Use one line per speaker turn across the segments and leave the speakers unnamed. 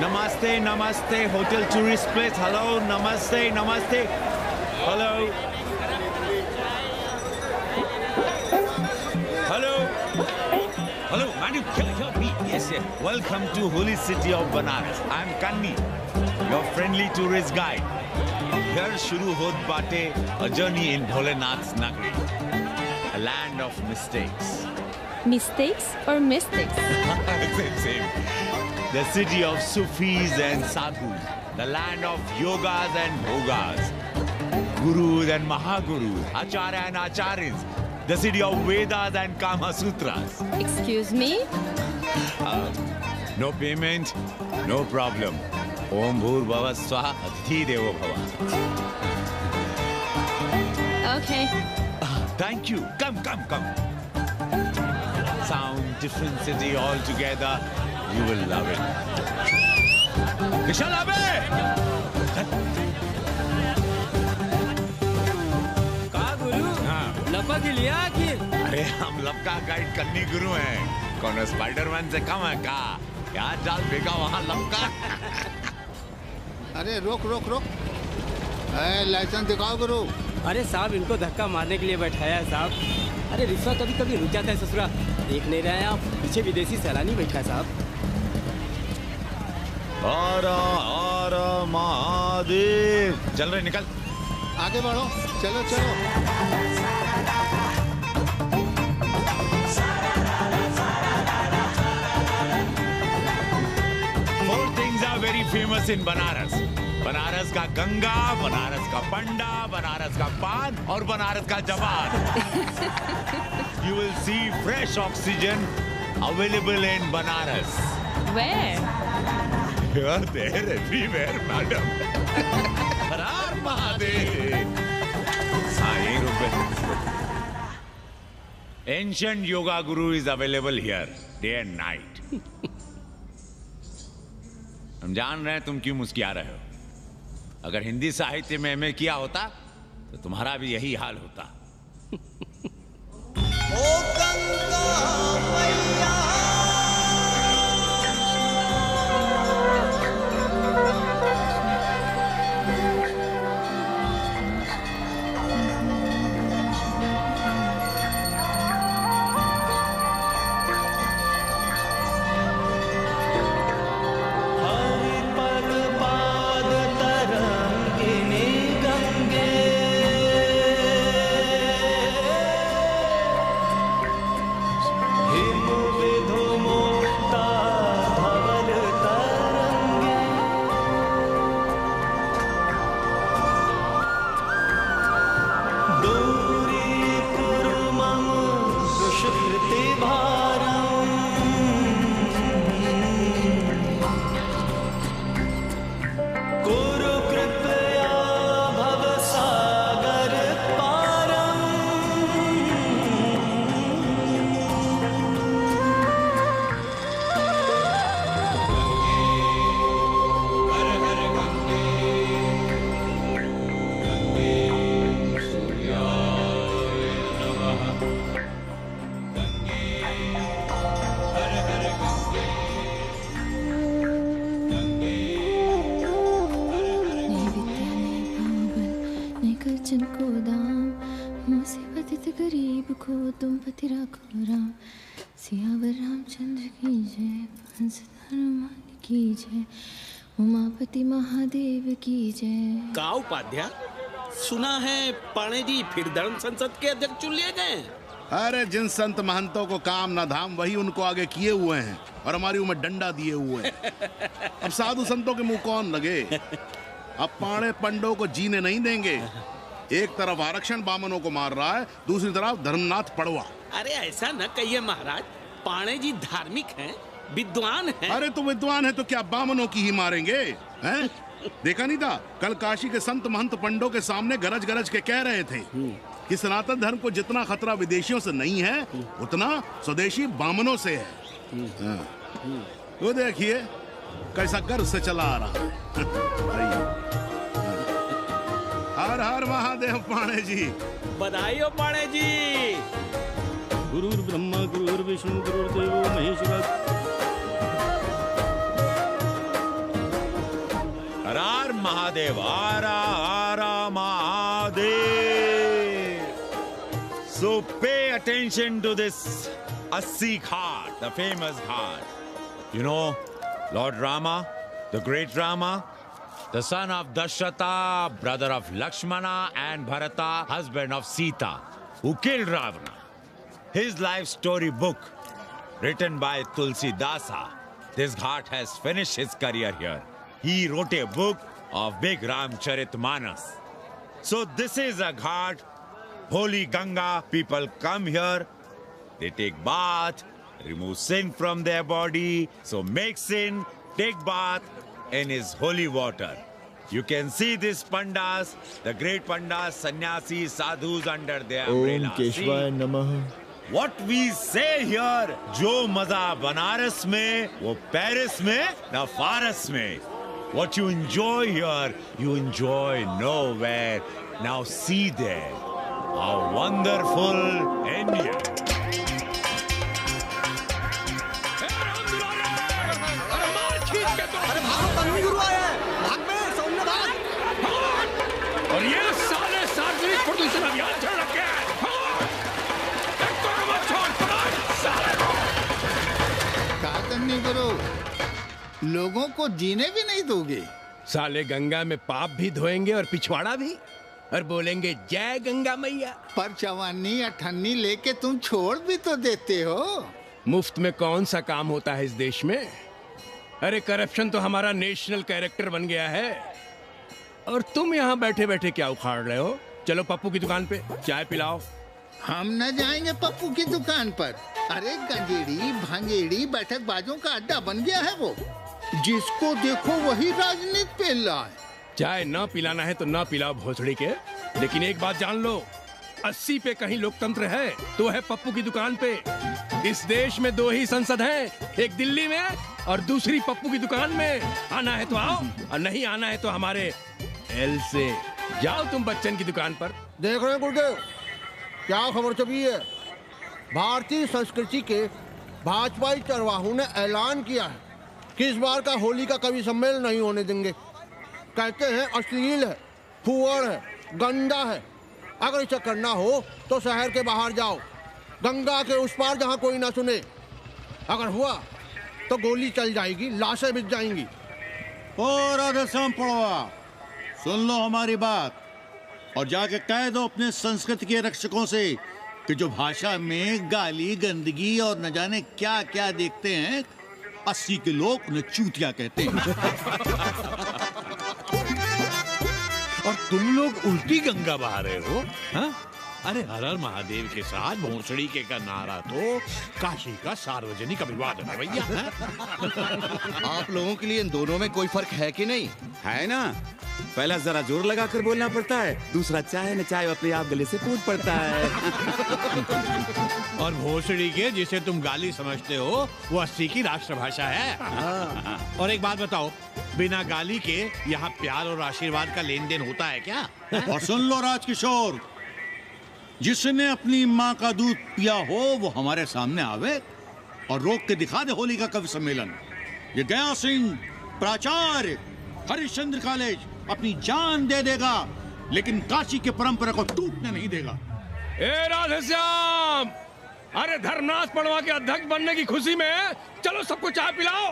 Namaste, namaste, hotel tourist place. Hello, namaste, namaste. Hello. Hello. Hello, man, you can't help me. Yes, yes. Welcome to holy city of Banaras. I'm Kanni, your friendly tourist guide. Here shuru hot baate a journey in Bholenath's Nagari, a land of mistakes.
Mistakes or mystics?
Same. The city of Sufis and Sadhus, the land of yogas and bhogas, gurus and mahagurus, acharya and acharyas, the city of Vedas and Kama Sutras.
Excuse me?
No payment, no problem. Om Bhur Bhava Swaha Atithi Devo Bhava.
Okay.
Thank you. Come. Sound, different city altogether. You will love it. Vishal Abe!
का गुरु? लपक लिया आखिर?
अरे हम लपका guide करनी गुरु हैं। कौन स्पाइडरमैन से कम है का? यहाँ जाल फेंका वहाँ लपका।
अरे रोक। लाइसेंस दिखाओ गुरु।
अरे साहब इनको धक्का मारने के लिए बैठाया है साहब। अरे रिश्वा कभी रुक जाता है ससुरा। देख नहीं रहे हैं आप, पीछे विदेशी सैलानी बैठा है साहब।
और महादेव। चल रहे निकल।
आगे बढ़ो, चलो।
Four things are very famous in Banaras. Banaras का गंगा, बनारस का पंडा, बनारस का पान और बनारस का जवान. You will see fresh oxygen available in Banaras.
Where?
You are there everywhere, madam. Har Har Mahadev. यहीं रुक गए. Ancient yoga guru is available here, day and night. हम जान रहे हैं तुम क्यों मुस्कुरा रहे हो. अगर हिंदी साहित्य में एमए किया होता तो तुम्हारा भी यही हाल होता. ओ गंगा मैया
उमापति महादेव की जय.
का उपाध्याय, सुना है पाणे जी फिर धर्म संसद के अध्यक्ष चुन लिए गए.
अरे जिन संत महंतों को काम न धाम वही उनको आगे किए हुए हैं और हमारी उम्र डंडा दिए हुए हैं. अब साधु संतों के मुंह कौन लगे. अब पाणे पंडों को जीने नहीं देंगे. एक तरफ आरक्षण बामनों को मार रहा है, दूसरी तरफ धर्मनाथ पड़वा.
अरे ऐसा न कहिए महाराज, पाणे जी धार्मिक हैं, विद्वान हैं.
अरे तो विद्वान है तो क्या बामनों की ही मारेंगे हैं? देखा नहीं था कल काशी के संत महंत पंडों के सामने गरज के कह रहे थे कि सनातन धर्म को जितना खतरा विदेशियों से नहीं है उतना स्वदेशी बामनों से है. वो देखिए कैसा गर्व से चला आ रहा है. हर हर महादेव पाणे जी.
बधाई हो पाणे जी.
गुरुर् ब्रह्मा गुरुर्विष्णु गुरुर्देवो Maheshwar.
Mahadev, Ara Ara Mahadev. So pay attention to this Assi Ghat, the famous ghat. You know, Lord Rama, the great Rama, the son of Dashrata, brother of Lakshmana, and Bharata, husband of Sita, who killed Ravana. His life story book, written by Tulsi Dasa. This ghat has finished his career here. He wrote a book of Big Ramcharitmanas. So this is a ghat, holy Ganga. People come here, they take bath, remove sin from their body. So make sin, take bath in his holy water. You can see these pandas, the great pandas, sannyasis, sadhus under their umbrella.
Om Keshwaya Namah.
What we say here, जो मजा बनारस में, वो Paris में, ना फारस में. What you enjoy here, you enjoy nowhere. Now see there, how wonderful India.
और ये साले सार्वजनिक प्रदूषण अभियान चल रखे हैं।
नहीं करो, लोगों को जीने भी नहीं दोगे।
साले गंगा में पाप भी धोएंगे और पिछवाड़ा भी, और बोलेंगे जय गंगा मैया।
पर चवानी अठन्नी लेके तुम छोड़ भी तो देते हो।
मुफ्त में कौन सा काम होता है इस देश में? अरे करप्शन तो हमारा नेशनल कैरेक्टर बन गया है। और तुम यहाँ बैठे बैठे क्या उखाड़ रहे हो? चलो पप्पू की दुकान पे चाय पिलाओ।
हम न जाएंगे पप्पू की दुकान पर। अरे गंजेड़ी भांजेड़ी बैठक बाजों का अड्डा बन गया है वो। जिसको देखो वही राजनीति पेल रहा है।
चाय न पिलाना है तो न पिलाओ भोसड़ी के, लेकिन एक बात जान लो, 80 पे कहीं लोकतंत्र है तो है पप्पू की दुकान पे। इस देश में 2 ही संसद हैं, एक दिल्ली में और दूसरी पप्पू की दुकान में। आना है तो आओ और नहीं आना है तो हमारे एल से जाओ तुम बच्चन की दुकान पर।
देख रहे हैं गुरुदेव, क्या खबर छपी है? भारतीय संस्कृति के भाजपाई चरवाहों ने ऐलान किया है कि इस बार का होली का कवि सम्मेलन नहीं होने देंगे। कहते हैं अश्लील है, फुहड़ है, गंदा है। अगर इसे करना हो तो शहर के बाहर जाओ, गंगा के उस पार जहाँ कोई ना सुने। अगर हुआ तो गोली चल जाएगी, लाशें बिक जाएंगी।
ओ राधेश्याम पड़वा, सुन लो हमारी बात और जाके कह दो अपने संस्कृति के रक्षकों से कि जो भाषा में गाली गंदगी और न जाने क्या क्या देखते हैं, 80 के लोग उन्हें चूतिया कहते हैं।
और तुम लोग उल्टी गंगा बहा रहे हो, हाँ? अरे हर हर महादेव के साथ भोंसड़ी के का नारा तो काशी का सार्वजनिक अभिवादन है भैया।
आप लोगों के लिए इन दोनों में कोई फर्क है कि नहीं? है ना? पहला जरा जोर लगा कर बोलना पड़ता है, दूसरा चाहे न चाहे अपने आप गले से फूट पड़ता है।
और भोसड़ी के जिसे तुम गाली समझते हो वो 80 की राष्ट्रभाषा है। और एक बात बताओ, बिना गाली के यहाँ प्यार और आशीर्वाद का लेन देन होता है क्या?
और सुन लो राजकिशोर, जिसने अपनी माँ का दूध पिया हो वो हमारे सामने आवे और रोक के दिखा दे होली का कवि सम्मेलन। ये गया सिंह प्राचार्य हरिश्चंद्र कॉलेज अपनी जान दे देगा, लेकिन काशी के परंपरा को टूटने नहीं देगा।
ए राधेश्याम, अरे धर्मनाथ पड़वा के अध्यक्ष बनने की खुशी में चलो सबको चाय पिलाओ।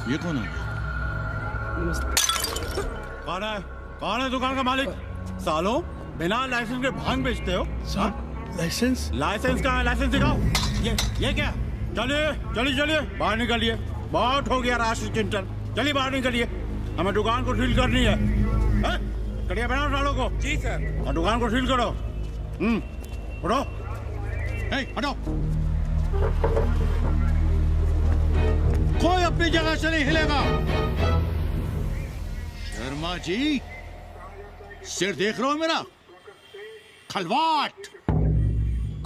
ये कौन है?
कौन है दुकान का मालिक? सालों बिना लाइसेंस के भांग बेचते हो?
लाइसेंस?
लाइसेंस कहाँ है? लाइसेंस दिखाओ। ये क्या? चलिए चलिए चलिए बाहर निकलिए, बहुत हो गया राशि चिंतन। चलिए बाहर निकलिए, हमें दुकान को सील करनी है। कड़िया बनाओ सालों को। जी सर। और दुकान को सील करो। उठो, हटो।
कोई अपनी जगह से नहीं हिलेगा। शर्मा जी, सिर देख रहे हो मेरा? खलवाट,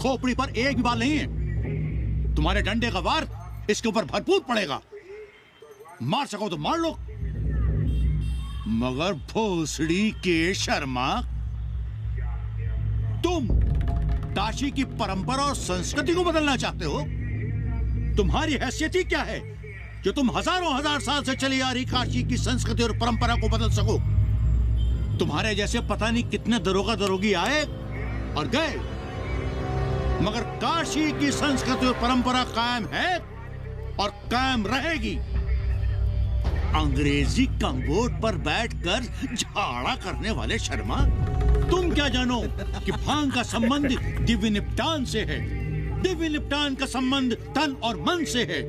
खोपड़ी पर एक भी बाल नहीं है। तुम्हारे डंडे का वार इसके ऊपर भरपूर पड़ेगा। मार सको तो मार लो, मगर भोसड़ी के शर्मा, तुम काशी की परंपरा और संस्कृति को बदलना चाहते हो? तुम्हारी हैसियत ही क्या है कि तुम हजारों हजार साल से चली आ रही काशी की संस्कृति और परंपरा को बदल सको? तुम्हारे जैसे पता नहीं कितने दरोगा दरोगी आए और गए, मगर काशी की संस्कृति और परंपरा कायम है और कायम रहेगी। अंग्रेजी कमबोर्ड पर बैठकर झाड़ा करने वाले शर्मा, तुम क्या जानो कि भांग का संबंध दिव्य निपटान से है। दिव्य निपटान का संबंध तन और मन से है।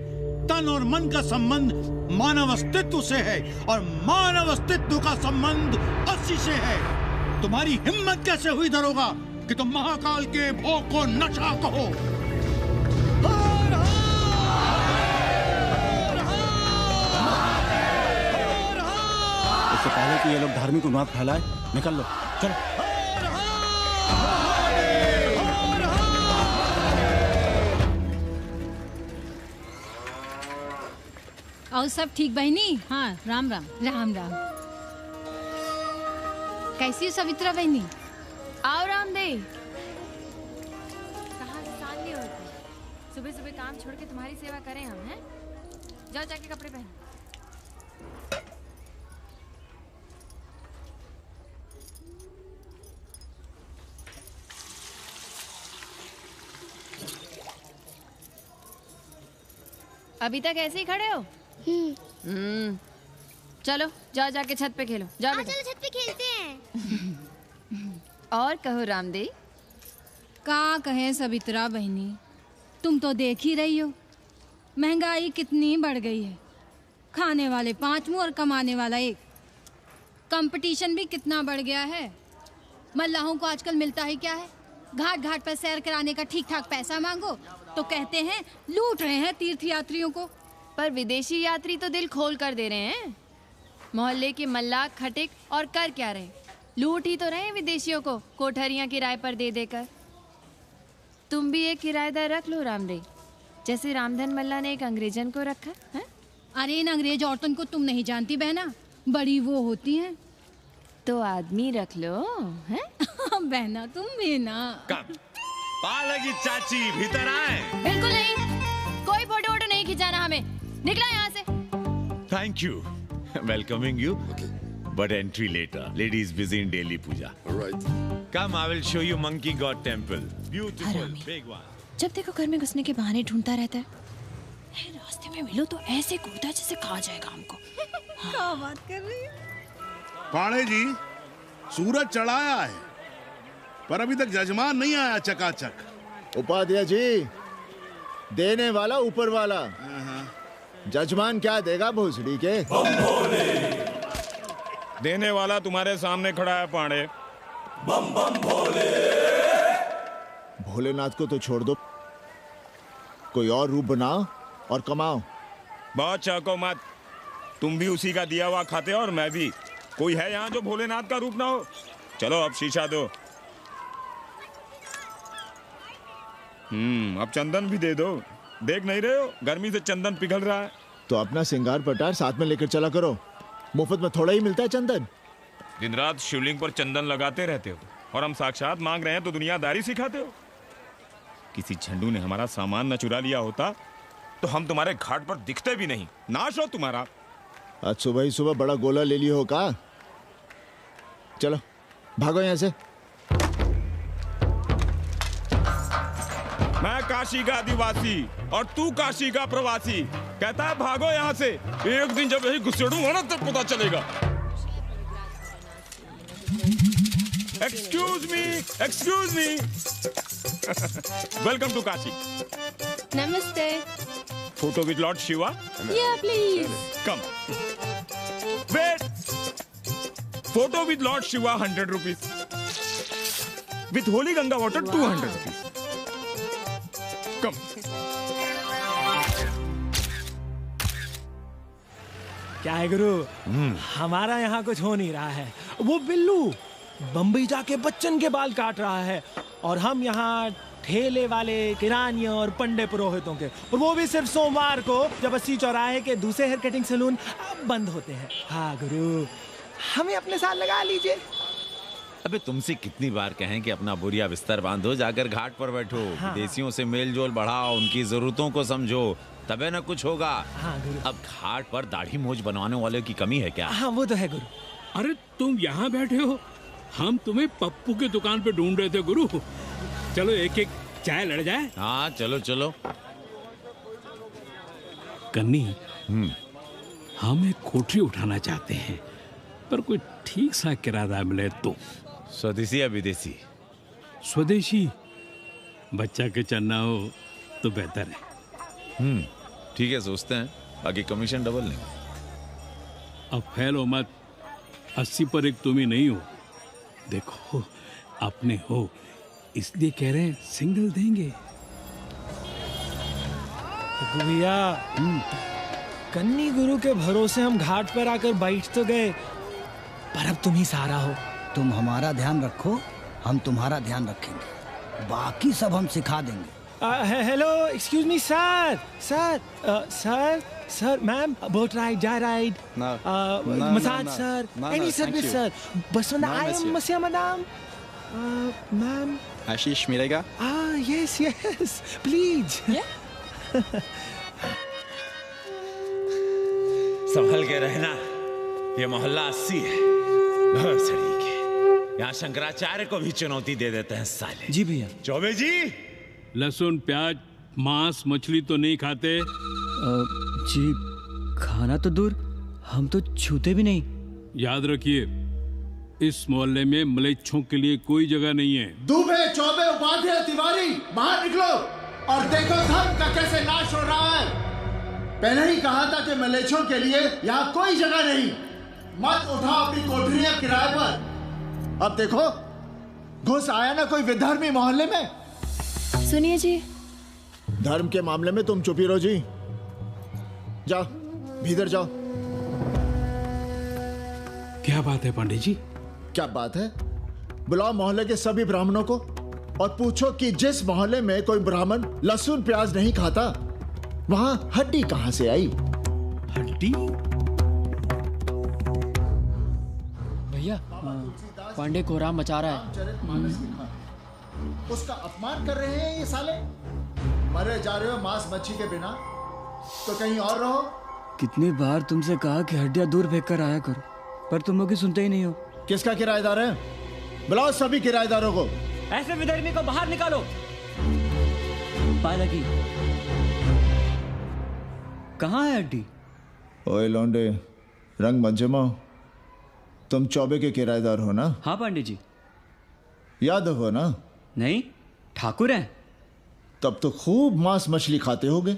तन और मन का संबंध मानव अस्तित्व से है और मानव अस्तित्व का संबंध अस्सी से है। तुम्हारी हिम्मत कैसे हुई दरोगा कि तुम महाकाल के भोग को नशा कहो?
इससे पहले कि ये लोग धार्मिक उन्माद फैलाए, निकल लो, चलो।
और सब ठीक बहनी? हाँ, राम राम। राम राम। कैसी हो सवित्रा बहनी?
आओ रामदेव। कहाँ से साल लिए होते? सुबह सुबह काम छोड़ के तुम्हारी सेवा करें हम, हैं? जाओ जाके कपड़े पहनो। अभी तक ऐसे ही खड़े हो? चलो जाओ जाके छत पे खेलो। जाओ बेटा।
चलो छत पे खेलते हैं।
और कहो रामदेव।
का कहे सवित्रा बहनी, तुम तो देख ही रही हो महंगाई कितनी बढ़ गई है। खाने वाले 5 मुंह और कमाने वाला 1। कंपटीशन भी कितना बढ़ गया है। मल्लाहों को आजकल मिलता ही क्या है? घाट घाट पर सैर कराने का ठीक ठाक पैसा मांगो तो कहते हैं लूट रहे हैं तीर्थ यात्रियों को।
पर विदेशी यात्री तो दिल खोल कर दे रहे हैं। मोहल्ले के मल्लाह खटिक और कर क्या रहे? लूट ही तो रहे हैं विदेशियों को कोठरियां किराए पर दे देकर। तुम भी एक किराएदार रख लो रामदेव, जैसे रामधन मल्ला ने एक अंग्रेजन को रखा है।
अरे इन अंग्रेज औरतों को तुम नहीं जानती बहना, बड़ी वो होती हैं।
तो आदमी रख लो, हैं?
बहना तुम भी ना।
पालकी चाची भीतर आए।
बिल्कुल नहीं, कोई फोटो वोटो नहीं खिंचाना हमें। निकला यहाँ से।
Thank you. Welcoming you. But entry later. Ladies busy in daily puja.
All right.
Come, I will show you Monkey God Temple. Beautiful, big one.
जब देखो घर में घुसने के बहाने ढूंढता रहता है। रास्ते में मिलो तो ऐसे कूदता है जैसे खा जाएगा हमको।
क्या बात कर रही है?
पाड़े जी, सूरज चढ़ाया है पर अभी तक जजमान नहीं आया चकाचक।
उपाध्याय जी, देने वाला ऊपर वाला। जजमान क्या देगा भोसड़ी के?
देने वाला तुम्हारे सामने खड़ा है पांडे। बम बम भोले।
भोलेनाथ को तो छोड़ दो, कोई और रूप बनाओ और कमाओ।
बहुत चाको मत, तुम भी उसी का दिया हुआ खाते हो और मैं भी। कोई है यहाँ जो भोलेनाथ का रूप ना हो? चलो अब शीशा दो। अब चंदन भी दे दो। देख नहीं रहे हो गर्मी से चंदन पिघल रहा है।
तो अपना सिंगार पटार साथ में लेकर चला करो, मुफ्त में थोड़ा ही मिलता है चंदन।
दिन रात शिवलिंग पर चंदन लगाते रहते हो और हम साक्षात मांग रहे हैं तो दुनियादारी सिखाते हो। किसी झंडू ने हमारा सामान न चुरा लिया होता तो हम तुम्हारे घाट पर दिखते भी नहीं। नाश हो तुम्हारा।
आज सुबह ही सुबह बड़ा गोला ले लियो हो का? चलो भागो यहाँ से।
मैं काशी का आदिवासी और तू काशी का प्रवासी। कहता है भागो यहाँ से। एक दिन जब यही घुसेड़ूंगा ना तब पता चलेगा। Excuse me. Welcome to Kashi.
नमस्ते।
Photo with Lord Shiva?
Yeah, please.
Come. Wait. Photo with Lord Shiva 100 rupees. With holy Ganga water 200 rupees. Come.
क्या है गुरु? हमारा यहाँ कुछ हो नहीं रहा है। वो बिल्लू बम्बई जाके बच्चन के बाल काट रहा है और हम यहाँ ठेले वाले, किरानियों और पंडे पुरोहितों के, और वो भी सिर्फ सोमवार को, जब 80 चौराहे के दूसरे हेयर कटिंग सैलून बंद होते हैं। हाँ गुरु, हमें अपने साथ लगा लीजिए।
अबे तुमसे कितनी बार कहें कि अपना बोरिया बिस्तर बांधो, जाकर घाट पर बैठो, विदेशियों से मेल जोल बढ़ाओ, उनकी जरूरतों को समझो, तबे न कुछ होगा। अब घाट पर दाढ़ी मूंछ बनवाने वाले की कमी है क्या?
हाँ वो तो है गुरु।
अरे तुम यहाँ बैठे हो, हम तुम्हें पप्पू की दुकान पे ढूंढ रहे थे गुरु। चलो एक एक चाय लड़ जाए।
हाँ चलो चलो।
कन्नी, हम एक कोठरी उठाना चाहते हैं, पर कोई ठीक सा किराया मिले तो।
स्वदेशी या विदेशी?
स्वदेशी। बच्चा के चन्ना हो तो बेहतर है।
ठीक है, सोचते हैं, बाकी कमीशन डबल लेंगे।
अब फैलो मत, 80 पर एक तुम ही नहीं हो। देखो अपने हो, इसलिए कह रहे हैं सिंगल देंगे।
भैया, कन्नी गुरु के भरोसे हम घाट पर आकर बैठ तो गए, पर अब तुम ही सहारा हो।
तुम हमारा ध्यान रखो, हम तुम्हारा ध्यान रखेंगे, बाकी सब हम सिखा देंगे।
Hello, excuse me sir, sir, ma'am, boat ride, जा ride, massage sir, any service sir, बस आई एम मसिया मैडम, मैम।
आशीष मिलेगा?
Yes, please.
संभल के रहना, ये मोहल्ला 80 है, भोसड़ी के। यहाँ शंकराचार्य को भी चुनौती दे देते हैं साले।
जी भैया।
चौबे जी,
लहसुन, प्याज, मांस, मछली तो नहीं खाते?
जी खाना तो दूर, हम तो छूते भी नहीं।
याद रखिए, इस मोहल्ले में मलेच्छों के लिए कोई जगह नहीं है।
दुबे, चौबे, उपाध्याय, तिवारी, बाहर निकलो और देखो धर्म का कैसे नाश हो रहा है। पहले ही कहा था कि मलेच्छों के लिए यहाँ कोई जगह नहीं। मत उठाओ अपनी कोठरियां किराए पर। अब देखो, घुस आया ना कोई विधर्मी मोहल्ले में।
सुनिए जी,
धर्म के मामले में तुम चुप ही रहो जी। जाओ, भीतर जाओ।
क्या बात है पंडित जी?
क्या बात है? बुलाओ मोहल्ले के सभी ब्राह्मणों को और पूछो कि जिस मोहल्ले में कोई ब्राह्मण लहसुन प्याज नहीं खाता, वहां हड्डी कहां से आई?
हड्डी?
भैया, पांडे कोहराम मचा रहा है।
उसका अपमान कर रहे हैं ये साले। मरे जा रहे हो मांस मच्छी के बिना, तो कहीं और रहो।
कितनी बार तुमसे कहा कि हड्डियां दूर फेंक कर आया करो, पर तुम लोग सुनते ही नहीं हो।
किसका किराएदार है? बुलाओ सभी किराएदारों को।
ऐसे विधर्मी को बाहर निकालो। पालकी, कहाँ है हड्डी?
ओए लौंडे, रंग मत जमाओ। तुम चौबे के किराएदार हो ना?
हाँ पंडित जी।
यादव हो ना?
नहीं, ठाकुर हैं।
तब तो खूब मांस मछली खाते होगे।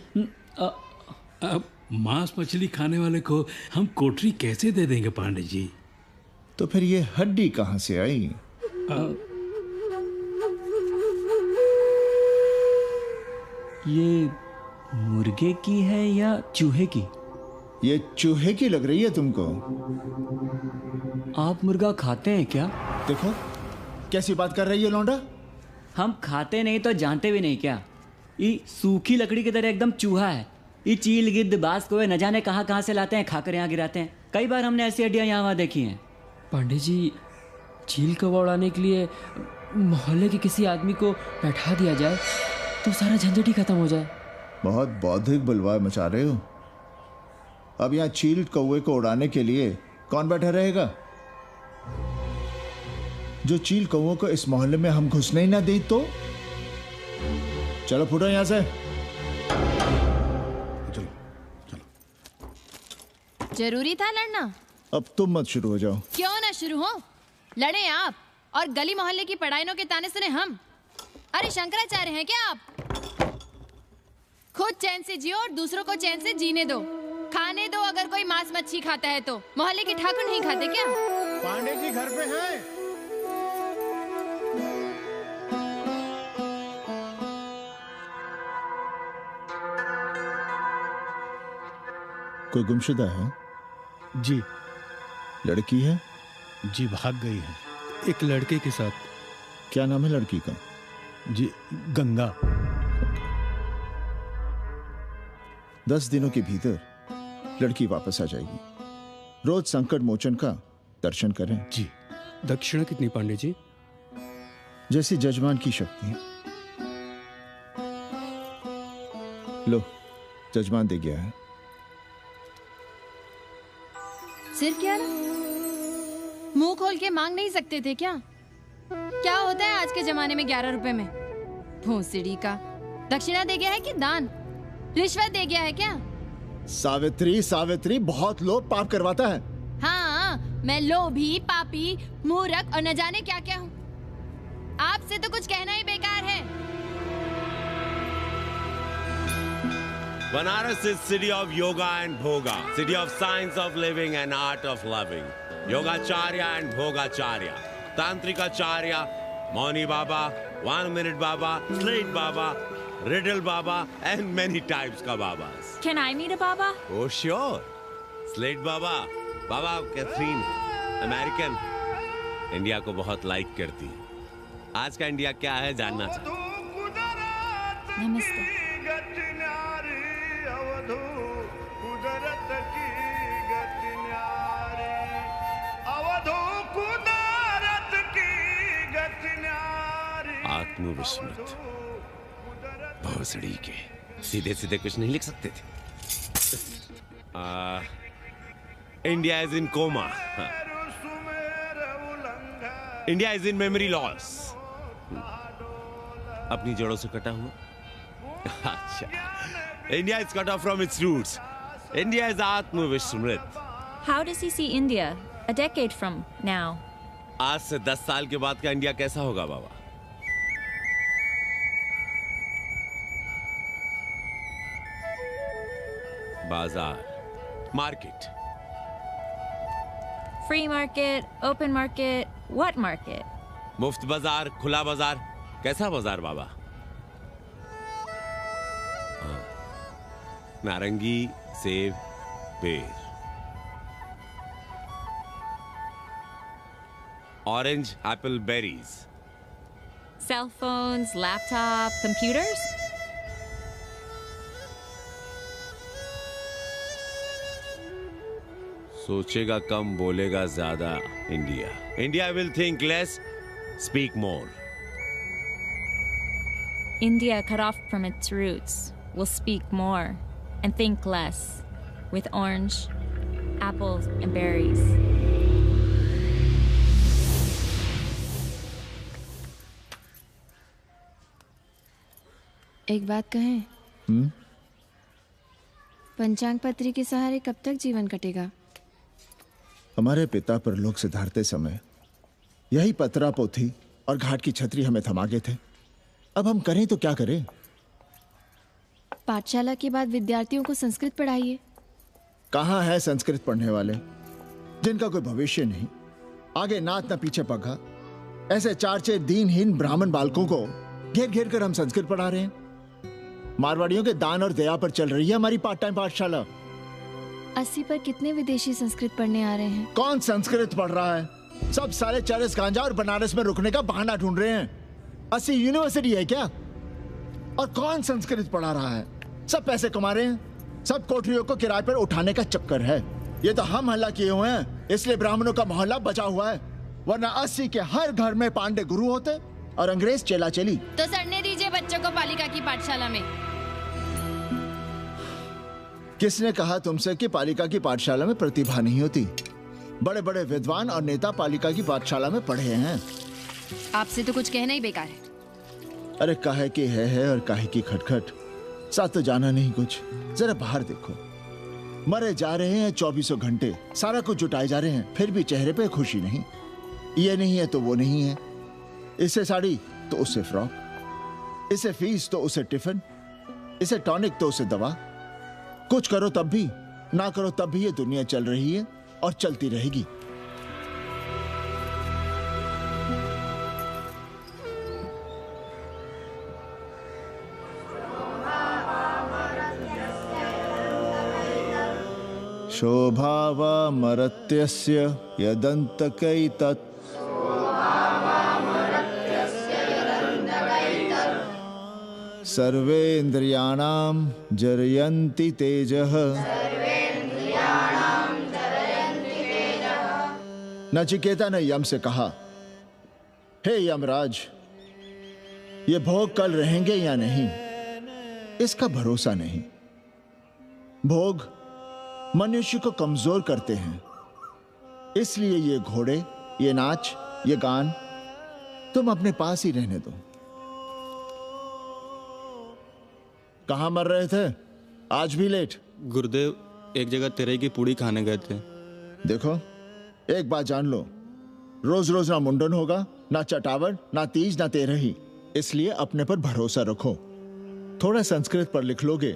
अब मांस मछली खाने वाले को हम कोठरी कैसे दे देंगे पांडे जी?
तो फिर ये हड्डी कहां से आई?
ये मुर्गे की है या चूहे की?
ये चूहे की लग रही है तुमको।
आप मुर्गा खाते हैं क्या?
देखो कैसी बात कर रही है लौंडा।
हम खाते नहीं तो जानते भी नहीं क्या? ये सूखी लकड़ी की तरह एकदम चूहा है। ये चील, गिद्ध, बाज को न जाने कहाँ से लाते हैं, खाकर यहाँ गिराते हैं। कई बार हमने ऐसी हड्डियाँ यहाँ वहाँ देखी हैं।
पांडे जी, चील को उड़ाने के लिए मोहल्ले के किसी आदमी को बैठा दिया जाए तो सारा झंझट ही खत्म हो जाए।
बहुत बौद्धिक बलवा मचा रहे हो। अब यहाँ चील कौवे को उड़ाने के लिए कौन बैठा रहेगा? जो चील कौवों को इस मोहल्ले में हम घुसने ही ना दें तो? चलो फुटो यहाँ से।
जरूरी था लड़ना?
अब तुम मत शुरू हो जाओ।
क्यों ना शुरू हो? लड़े आप और गली मोहल्ले की पढ़ाइयों के ताने सुने हम। अरे शंकराचार्य हैं क्या आप? खुद चैन से जियो और दूसरों को चैन से जीने दो। खाने दो अगर कोई मांस मच्छी खाता है तो। मोहल्ले के ठाकुर नहीं खाते क्या?
पांडे जी घर पे हैं? कोई गुमशुदा है?
जी।
लड़की है?
जी भाग गई है एक लड़के के साथ।
क्या नाम है लड़की का?
जी गंगा।
10 दिनों के भीतर लड़की वापस आ जाएगी। रोज संकट मोचन का दर्शन करें।
जी।
दक्षिणा कितनी पांडे जी?
जैसी जजमान की शक्ति। लो, जजमान दे गया है।
सिर्फ क्या ना? मुंह खोल के मांग नहीं सकते थे क्या? क्या होता है आज के जमाने में 11 रुपए में? भोसड़ी का दक्षिणा दे गया है कि दान? रिश्वत दे गया है क्या?
सावित्री, सावित्री बहुत लोभ पाप करवाता है।
हाँ, मैं लोभी, पापी, मूर्ख और न जाने क्या क्या हूँ। आपसे तो कुछ कहना ही बेकार है।
Banaras is city of yoga and bhoga, city of science of living and art of loving. Yogacharya and Bhogacharya, Tantrikacharya, Mauni Baba, 1 Minute Baba, Slate Baba, Riddle Baba, and many types ka Babas.
Can I meet a Baba?
Oh sure, Slate Baba, Baba Catherine, American, India को बहुत like करती है। आज का India क्या है जानना चाहता हूँ।
नमस्ते।
आत्मविस्मृत भोसड़ी के सीधे सीधे कुछ नहीं लिख सकते थे। India is in coma, India is in memory loss, अपनी जड़ों से कटा हुआ। अच्छा, India is cut off from its roots, India is आत्मविस्मृत।
How does he see India a decade from now?
आज से 10 साल के बाद का इंडिया कैसा होगा बाबा? बाजार, market,
Free market, open market, what market?
मुफ्त बाजार, खुला बाजार, कैसा बाजार बाबा? नारंगी, सेब, पेड़, orange, Apple, berries,
Cell phones, laptop, computers?
सोचेगा कम, बोलेगा ज्यादा India. India will think less, speak more.
India cut off from its roots will speak more and think less with orange, apples, and berries.
एक बात कहें? पंचांग पत्री के सहारे कब तक जीवन कटेगा?
हमारे पिता परलोक से धारते समय यही पतरा पोथी और घाट की छतरी हमें थमा गए थे। अब हम करें तो क्या करें?
पाठशाला के बाद विद्यार्थियों को संस्कृत पढ़ाइए।
कहाँ है संस्कृत पढ़ने वाले जिनका कोई भविष्य नहीं, आगे नात न पीछे पगा। ऐसे 4 दीनहीन ब्राह्मण बालकों को घेर घेर कर हम संस्कृत पढ़ा रहे हैं। मारवाड़ियों के दान और दया पर चल रही है हमारी पार्ट टाइम पाठशाला।
80 पर कितने विदेशी संस्कृत पढ़ने आ रहे हैं?
कौन संस्कृत पढ़ रहा है? सब सारे चरस गांजा और बनारस में रुकने का बहाना ढूंढ रहे हैं। 80 यूनिवर्सिटी है क्या? और कौन संस्कृत पढ़ा रहा है? सब पैसे कमा रहे हैं। सब कोठरियों को किराए पर उठाने का चक्कर है। ये तो हम हल्ला किए हुए हैं, इसलिए ब्राह्मणों का मोहल्ला बचा हुआ है। वरना 80 के हर घर में पांडे गुरु होते और अंग्रेज चेला चली।
तो सड़ने दीजिए बच्चों को पालिका की पाठशाला में।
किसने कहा तुमसे कि पालिका की पाठशाला में प्रतिभा नहीं होती? बड़े बड़े विद्वान और नेता पालिका की पाठशाला में पढ़े हैं।
आपसे तो कुछ कहना ही बेकार है।
अरे काहे की है और काहे की खटखट, साथ तो जाना नहीं कुछ। जरा बाहर देखो, मरे जा रहे हैं 24 घंटे, सारा कुछ जुटाए जा रहे हैं, फिर भी चेहरे पे खुशी नहीं। ये नहीं है तो वो नहीं है, इससे साड़ी तो उससे फ्रॉक, इसे फीस तो उसे टिफिन, इसे टॉनिक तो उसे दवा। कुछ करो तब भी, ना करो तब भी ये दुनिया चल रही है और चलती रहेगी। शोभावा मरत्यस्य यदन्तकैतत् सर्वेन्द्रियाणां जरयन्ति तेजः नचिकेता ने यम से कहा, हे यमराज, ये भोग कल रहेंगे या नहीं इसका भरोसा नहीं। भोग मनुष्य को कमजोर करते हैं, इसलिए ये घोड़े, ये नाच, ये गान तुम अपने पास ही रहने दो। कहां मर रहे थे? आज भी लेट?
गुरुदेव, एक जगह तेरई की पूड़ी खाने गए थे।
देखो, एक बात जान लो, रोज रोज ना मुंडन होगा, ना चटावट, ना तीज, ना तेरही। इसलिए अपने पर भरोसा रखो। थोड़ा संस्कृत पर लिख लोगे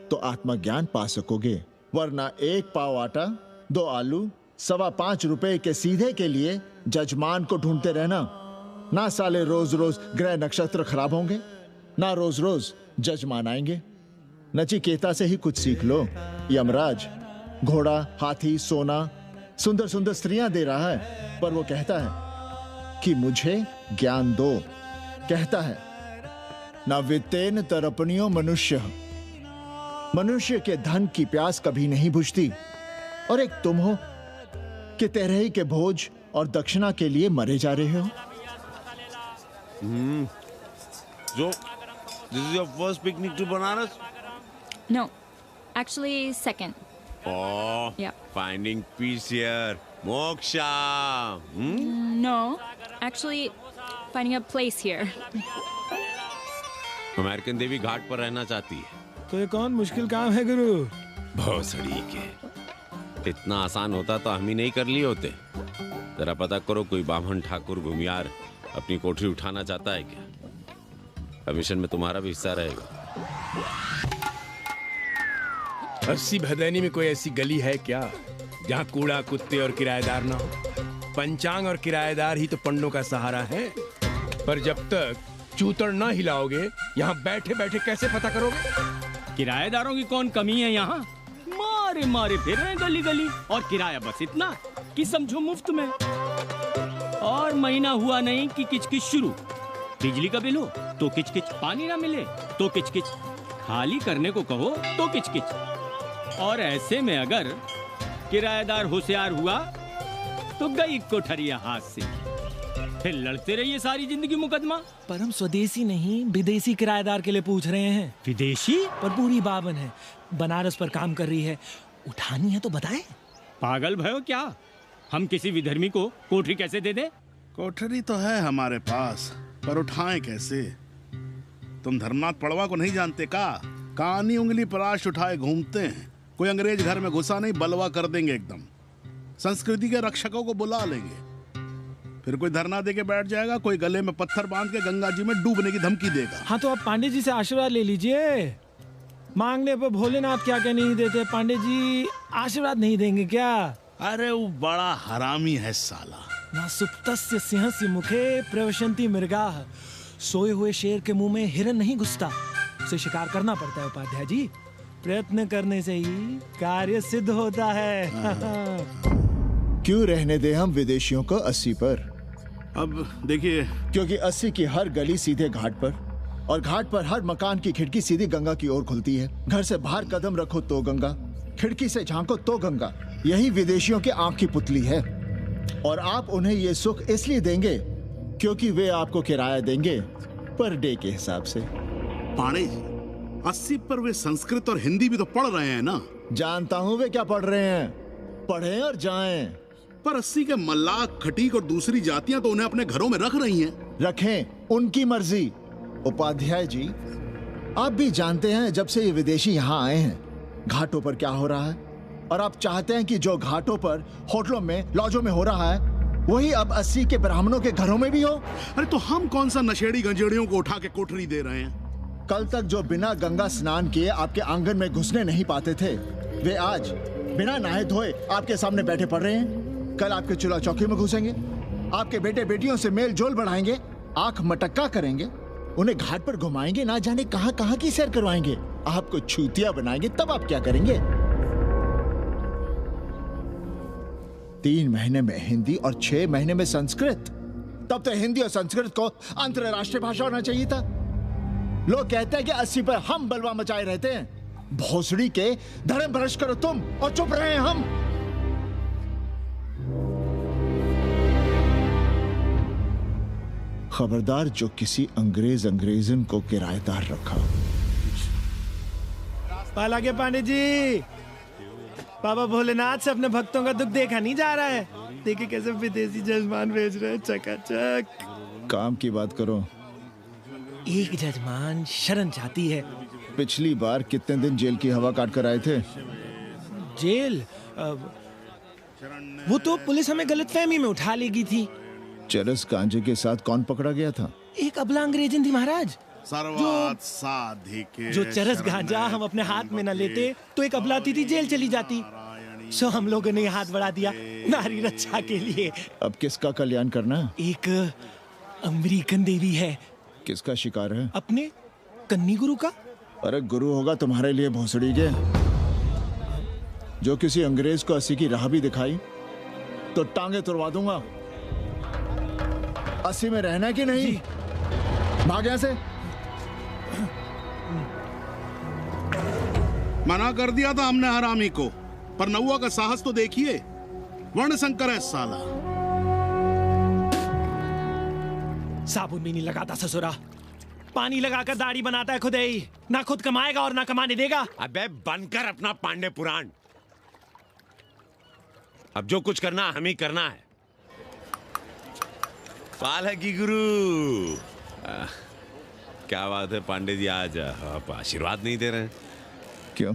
तो आत्मज्ञान पा सकोगे, वरना 1 पाव आटा, 2 आलू, 5.25 रुपए के सीधे के लिए जजमान को ढूंढते रहना। ना साले रोज रोज ग्रह नक्षत्र खराब होंगे, ना रोज रोज जजमान आएंगे। नचिकेता से ही कुछ सीख लो। यमराज घोड़ा, हाथी, सोना, सुंदर सुंदर स्त्रियां दे रहा है, पर वो कहता है कि मुझे ज्ञान दो। कहता है, ना वित्तेन तरपणियो मनुष्य, मनुष्य के धन की प्यास कभी नहीं बुझती। और एक तुम हो कि तेरही के भोज और दक्षिणा के लिए मरे जा रहे हो।
So, this is your first picnic to Banaras?
No, actually second.
Oh,
Yeah.
finding peace here. Moksha.
No, actually finding a place here.
American देवी घाट पर रहना चाहती है।
तो ये कौन मुश्किल काम है गुरु?
भोसड़ी के। इतना आसान होता तो हम ही नहीं कर लिए होते। जरा पता करो, कोई बामन ठाकुर घुमियार अपनी कोठरी उठाना चाहता है क्या? कमीशन में तुम्हारा भी हिस्सा रहेगा।
80 भदैनी में कोई ऐसी गली है क्या जहाँ कूड़ा, कुत्ते और किराएदार ना हो? पंचांग और किराएदार ही तो पंडों का सहारा है। पर जब तक चूतड़ ना हिलाओगे, यहाँ बैठे बैठे कैसे पता करोगे?
किराएदारों की कौन कमी है यहाँ? मारे मारे फिर रहे गली गली, और किराया बस इतना कि समझो मुफ्त में। और महीना हुआ नहीं कि किचकिच शुरू। बिजली का बिल हो तो किचकिच, पानी ना मिले तो किचकिच, खाली करने को कहो तो किचकिच। और ऐसे में अगर किराएदार होशियार हुआ तो गई कोठरिया हाथ से, फिर लड़ते रहिए सारी जिंदगी मुकदमा।
पर हम स्वदेशी नहीं, विदेशी किराएदार के लिए पूछ रहे हैं।
विदेशी?
पर पूरी बावन है, बनारस पर काम कर रही है, उठानी है तो बताएं।
पागल भयो क्या? हम किसी विधर्मी को कोठरी कैसे दे दे?
कोठरी तो है हमारे पास, पर उठाएं कैसे? तुम धर्मनाथ पड़वा को नहीं जानते का? कानी उंगली पराश उठाए घूमते हैं। कोई अंग्रेज घर में घुसा नहीं, बलवा कर देंगे एकदम। संस्कृति के रक्षकों को बुला लेंगे, फिर कोई धरना दे के बैठ जाएगा, कोई गले में पत्थर बांध के गंगा जी में डूबने की धमकी देगा।
हाँ तो आप पांडे जी से आशीर्वाद ले लीजिए। मांगने पर भोलेनाथ क्या क्या नहीं देते, पांडे जी आशीर्वाद नहीं देंगे क्या?
अरे वो बड़ा हरामी है साला।
ना सुप्तस्य सिंहस्य मुखे प्रवशन्ति मृगाः, सोए हुए शेर के मुंह में हिरन नहीं घुसता, उसे शिकार करना पड़ता है उपाध्याय जी। प्रयत्न करने से ही कार्य सिद्ध होता है।
क्यों रहने दे हम विदेशियों को 80 पर?
अब देखिए,
क्योंकि 80 की हर गली सीधे घाट पर, और घाट पर हर मकान की खिड़की सीधी गंगा की ओर खुलती है। घर से बाहर कदम रखो तो गंगा, खिड़की से झांको तो गंगा। यही विदेशियों की आंख की पुतली है। और आप उन्हें ये सुख इसलिए देंगे क्योंकि वे आपको किराया देंगे पर डे के हिसाब से।
पांडे जी, 80 पर वे संस्कृत और हिंदी भी तो पढ़ रहे हैं ना?
जानता हूँ वे क्या पढ़ रहे हैं, पढ़ें और जाएं।
पर 80 के मल्लाक, खटीक और दूसरी जातियां तो उन्हें अपने घरों में रख रही हैं।
रखें, उनकी मर्जी। उपाध्याय जी, आप भी जानते हैं जब से ये विदेशी यहाँ आए हैं घाटों पर क्या हो रहा है, और आप चाहते हैं कि जो घाटों पर, होटलों में, लॉजों में हो रहा है वही अब 80 के ब्राह्मणों के घरों में भी हो।
अरे तो हम कौन सा नशेड़ी गंजेड़ियों को उठा के कोठरी दे रहे हैं?
कल तक जो बिना गंगा स्नान किए आपके आंगन में घुसने नहीं पाते थे, वे आज बिना नहाए धोए आपके सामने बैठे पड़ रहे हैं। कल आपके चूल्हा चौकी में घुसेंगे, आपके बेटे बेटियों से मेल जोल बढ़ाएंगे, आंख मटक्का करेंगे, उन्हें घाट पर घुमाएंगे, ना जाने कहां कहां की सैर करवाएंगे, आपको छूतिया बनाएंगे। तब आप क्या करेंगे? 3 महीने में हिंदी और 6 महीने में संस्कृत। तब तो हिंदी और संस्कृत को अंतरराष्ट्रीय भाषा होना चाहिए था। लोग कहते हैं कि 80 पर हम बलवा मचाए रहते हैं। भोसड़ी के, धर्म भ्रष्ट करो तुम और चुप रहे हम। खबरदार जो किसी अंग्रेजन को किराएदार रखा।
पाला के पांडे जी, बाबा भोलेनाथ से अपने भक्तों का दुख देखा नहीं जा रहा है। देखिए कैसे विदेशी जजमान भेज रहे हैं चकाचक।
काम की बात करो।
एक जजमान शरण चाहती है।
पिछली बार कितने दिन जेल की हवा काट कर आए थे?
जेल? वो तो पुलिस हमें गलतफहमी में उठा लेगी थी।
चरस गांजे के साथ कौन पकड़ा गया था?
एक अबला अंग्रेजन थी महाराज। जो चरस गांजा हम अपने हाथ में न लेते तो एक अबलाती थी जेल चली जाती। सो हम लोगों ने हाथ बढ़ा दिया नारी रक्षा के लिए।
अब किसका कल्याण करना?
एक अमेरिकन देवी है।
किसका शिकार है?
अपने कन्नी गुरु का।
अरे गुरु होगा तुम्हारे लिए भोसड़ी के। जो किसी अंग्रेज को 80 की राह भी दिखाई तो टांगे तुड़वा दूंगा। 80 में रहना है कि नहीं? भाग यहाँ से।
मना कर दिया था हमने हरामी को, पर नौवा का साहस तो देखिए। वर्ण संकर है साला।
साबुन भी नहीं लगाता ससुरा, पानी लगाकर दाढ़ी बनाता है खुद ही। ना खुद कमाएगा और ना कमाने देगा।
अबे बनकर अपना पांडे पुराण। अब जो कुछ करना हम ही करना है। पाला की गुरु। क्या बात है पांडे जी, आज आप आशीर्वाद नहीं दे रहे हैं?
क्यों?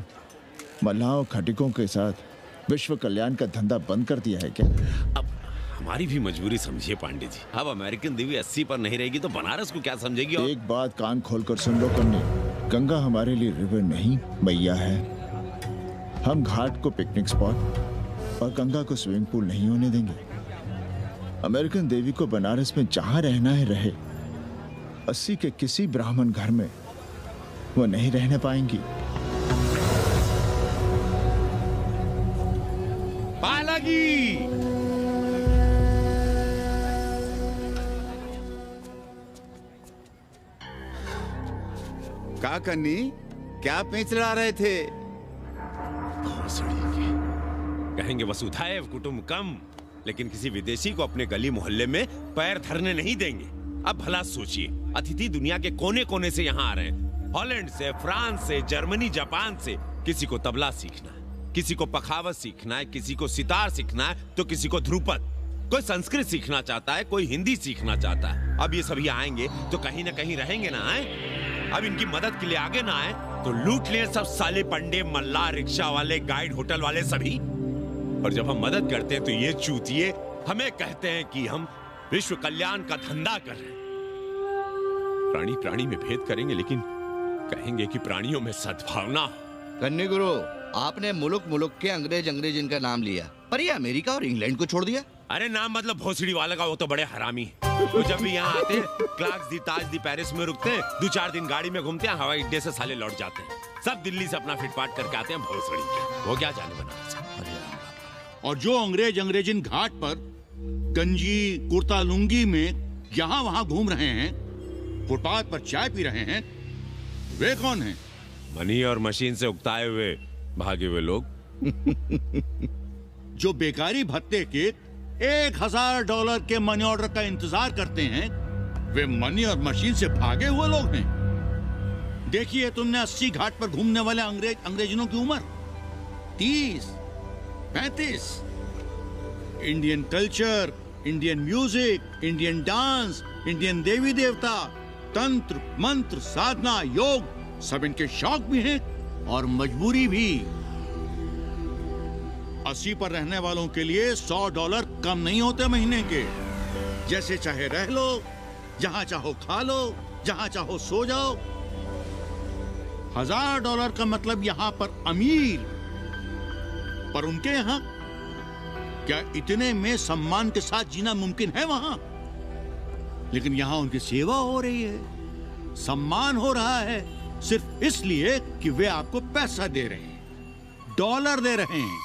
मल्लाहों खटिकों के साथ विश्व कल्याण का धंधा बंद कर दिया है क्या?
अब हमारी भी मजबूरी समझिए पांडे जी। अब अमेरिकन देवी 80 पर नहीं रहेगी तो बनारस को क्या समझेगी?
एक बात कान खोलकर सुन लो कन्नी, गंगा हमारे लिए रिवर नहीं मैया है। हम घाट को पिकनिक स्पॉट और गंगा को स्विमिंग पूल नहीं होने देंगे। अमेरिकन देवी को बनारस में जहां रहना है रहे। 80 के किसी ब्राह्मण घर में वो नहीं रहने पाएंगी।
पालागी।
का कन्नी, क्या पेंच लड़ा रहे थे?
कहेंगे वसुधैव कुटुंबकम, लेकिन किसी विदेशी को अपने गली मोहल्ले में पैर धरने नहीं देंगे। अब भला सोचिए, अतिथि दुनिया के कोने कोने से यहाँ आ रहे हैं। हॉलैंड से, फ्रांस से, जर्मनी, जापान से। किसी को तबला सीखना है, किसी को पखावत सीखना है, किसी को सितार सीखना है, तो किसी को ध्रुपद। कोई संस्कृत सीखना चाहता है, कोई हिंदी सीखना चाहता है। अब ये सभी आएंगे तो कहीं ना कहीं रहेंगे ना। आए अब इनकी मदद के लिए आगे ना आए तो लूट लिए सब साले पंडे, मल्ला, रिक्शा वाले, गाइड, होटल वाले सभी। और जब हम मदद करते हैं तो ये चूतिए हमें कहते हैं कि हम विश्व कल्याण का धंधा कर रहे हैं। प्राणी प्राणी में भेद करेंगे, लेकिन कहेंगे कि प्राणियों में सद्भावना।
कन्नी गुरु, आपने मुल्क के अंग्रेज इनका नाम लिया, पर ये अमेरिका और इंग्लैंड को छोड़ दिया।
अरे नाम मतलब भोसड़ी वाला का, वो तो बड़े हरामी है। वो जब भी यहाँ आते हैं, क्लार्क्स दी, ताज दी, पेरिस में रुकते हैं, 2-4 दिन गाड़ी में घूमते हैं, हवाई अड्डे से साले लौट जाते हैं। सब दिल्ली से अपना फिटपाट करके आते हैं भोसड़ी के। वो क्या जाने बनारस।
और जो अंग्रेजिन घाट पर गंजी कुर्ता लुंगी में यहाँ वहाँ घूम रहे हैं, फुटपाथ पर चाय पी रहे हैं, वे कौन हैं?
मनी और मशीन से उकताए हुए भागे हुए लोग।
जो बेकारी भत्ते के $1000 के मनी ऑर्डर का इंतजार करते हैं, वे मनी और मशीन से भागे हुए लोग हैं। देखिए तुमने 80 घाट पर घूमने वाले अंग्रेजनों की उम्र 30-35। Indian culture, Indian music, Indian dance, Indian देवी देवता, तंत्र, मंत्र, साधना, योग, सब इनके शौक भी हैं और मजबूरी भी। 80 पर रहने वालों के लिए $100 कम नहीं होते महीने के। जैसे चाहे रह लो, जहां चाहो खा लो, जहां चाहो सो जाओ। $1000 का मतलब यहां पर अमीर, पर उनके यहां क्या इतने में सम्मान के साथ जीना मुमकिन है वहां? लेकिन यहां उनकी सेवा हो रही है, सम्मान हो रहा है, सिर्फ इसलिए कि वे आपको पैसा दे रहे हैं, डॉलर दे रहे हैं।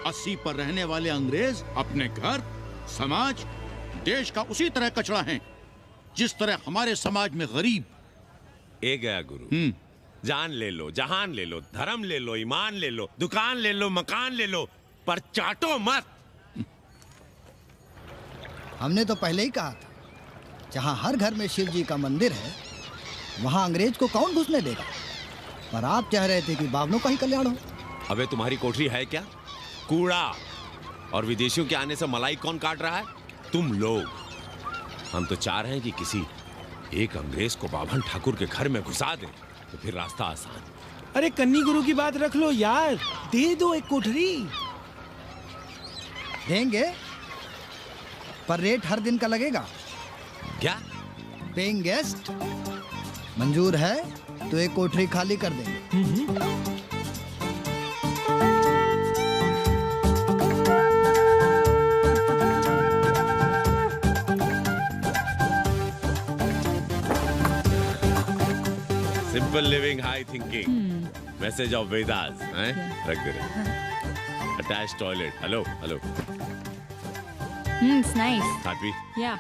80 पर रहने वाले अंग्रेज अपने घर, समाज, देश का उसी तरह कचरा हैं जिस तरह हमारे समाज में गरीब।
ए गया गुरु, जान ले लो, जहान ले लो, धर्म ले लो, ईमान ले लो, दुकान ले लो, मकान ले लो, पर चाटो मत।
हमने तो पहले ही कहा था जहाँ हर घर में शिव जी का मंदिर है, वहाँ अंग्रेज को कौन घुसने देगा? पर आप कह रहे थे कि बावनों का ही कल्याण हो।
अबे तुम्हारी कोठरी है क्या? कूड़ा। और विदेशियों के आने से मलाई कौन काट रहा है? तुम लोग। हम तो चाह रहे हैं कि किसी एक अंग्रेज को बाभन ठाकुर के घर में घुसा दे, तो फिर रास्ता आसान।
अरे कन्नी गुरु की बात रख लो यार, दे दो एक कोठरी।
देंगे, पर रेट हर दिन का लगेगा।
क्या?
पेइंग गेस्ट मंजूर है तो एक कोठरी खाली कर देंगे।
Simple living, high thinking, message of Vedas. रख दे रहे। Attach toilet. Hello hello.
It's nice.
Happy?
Yeah.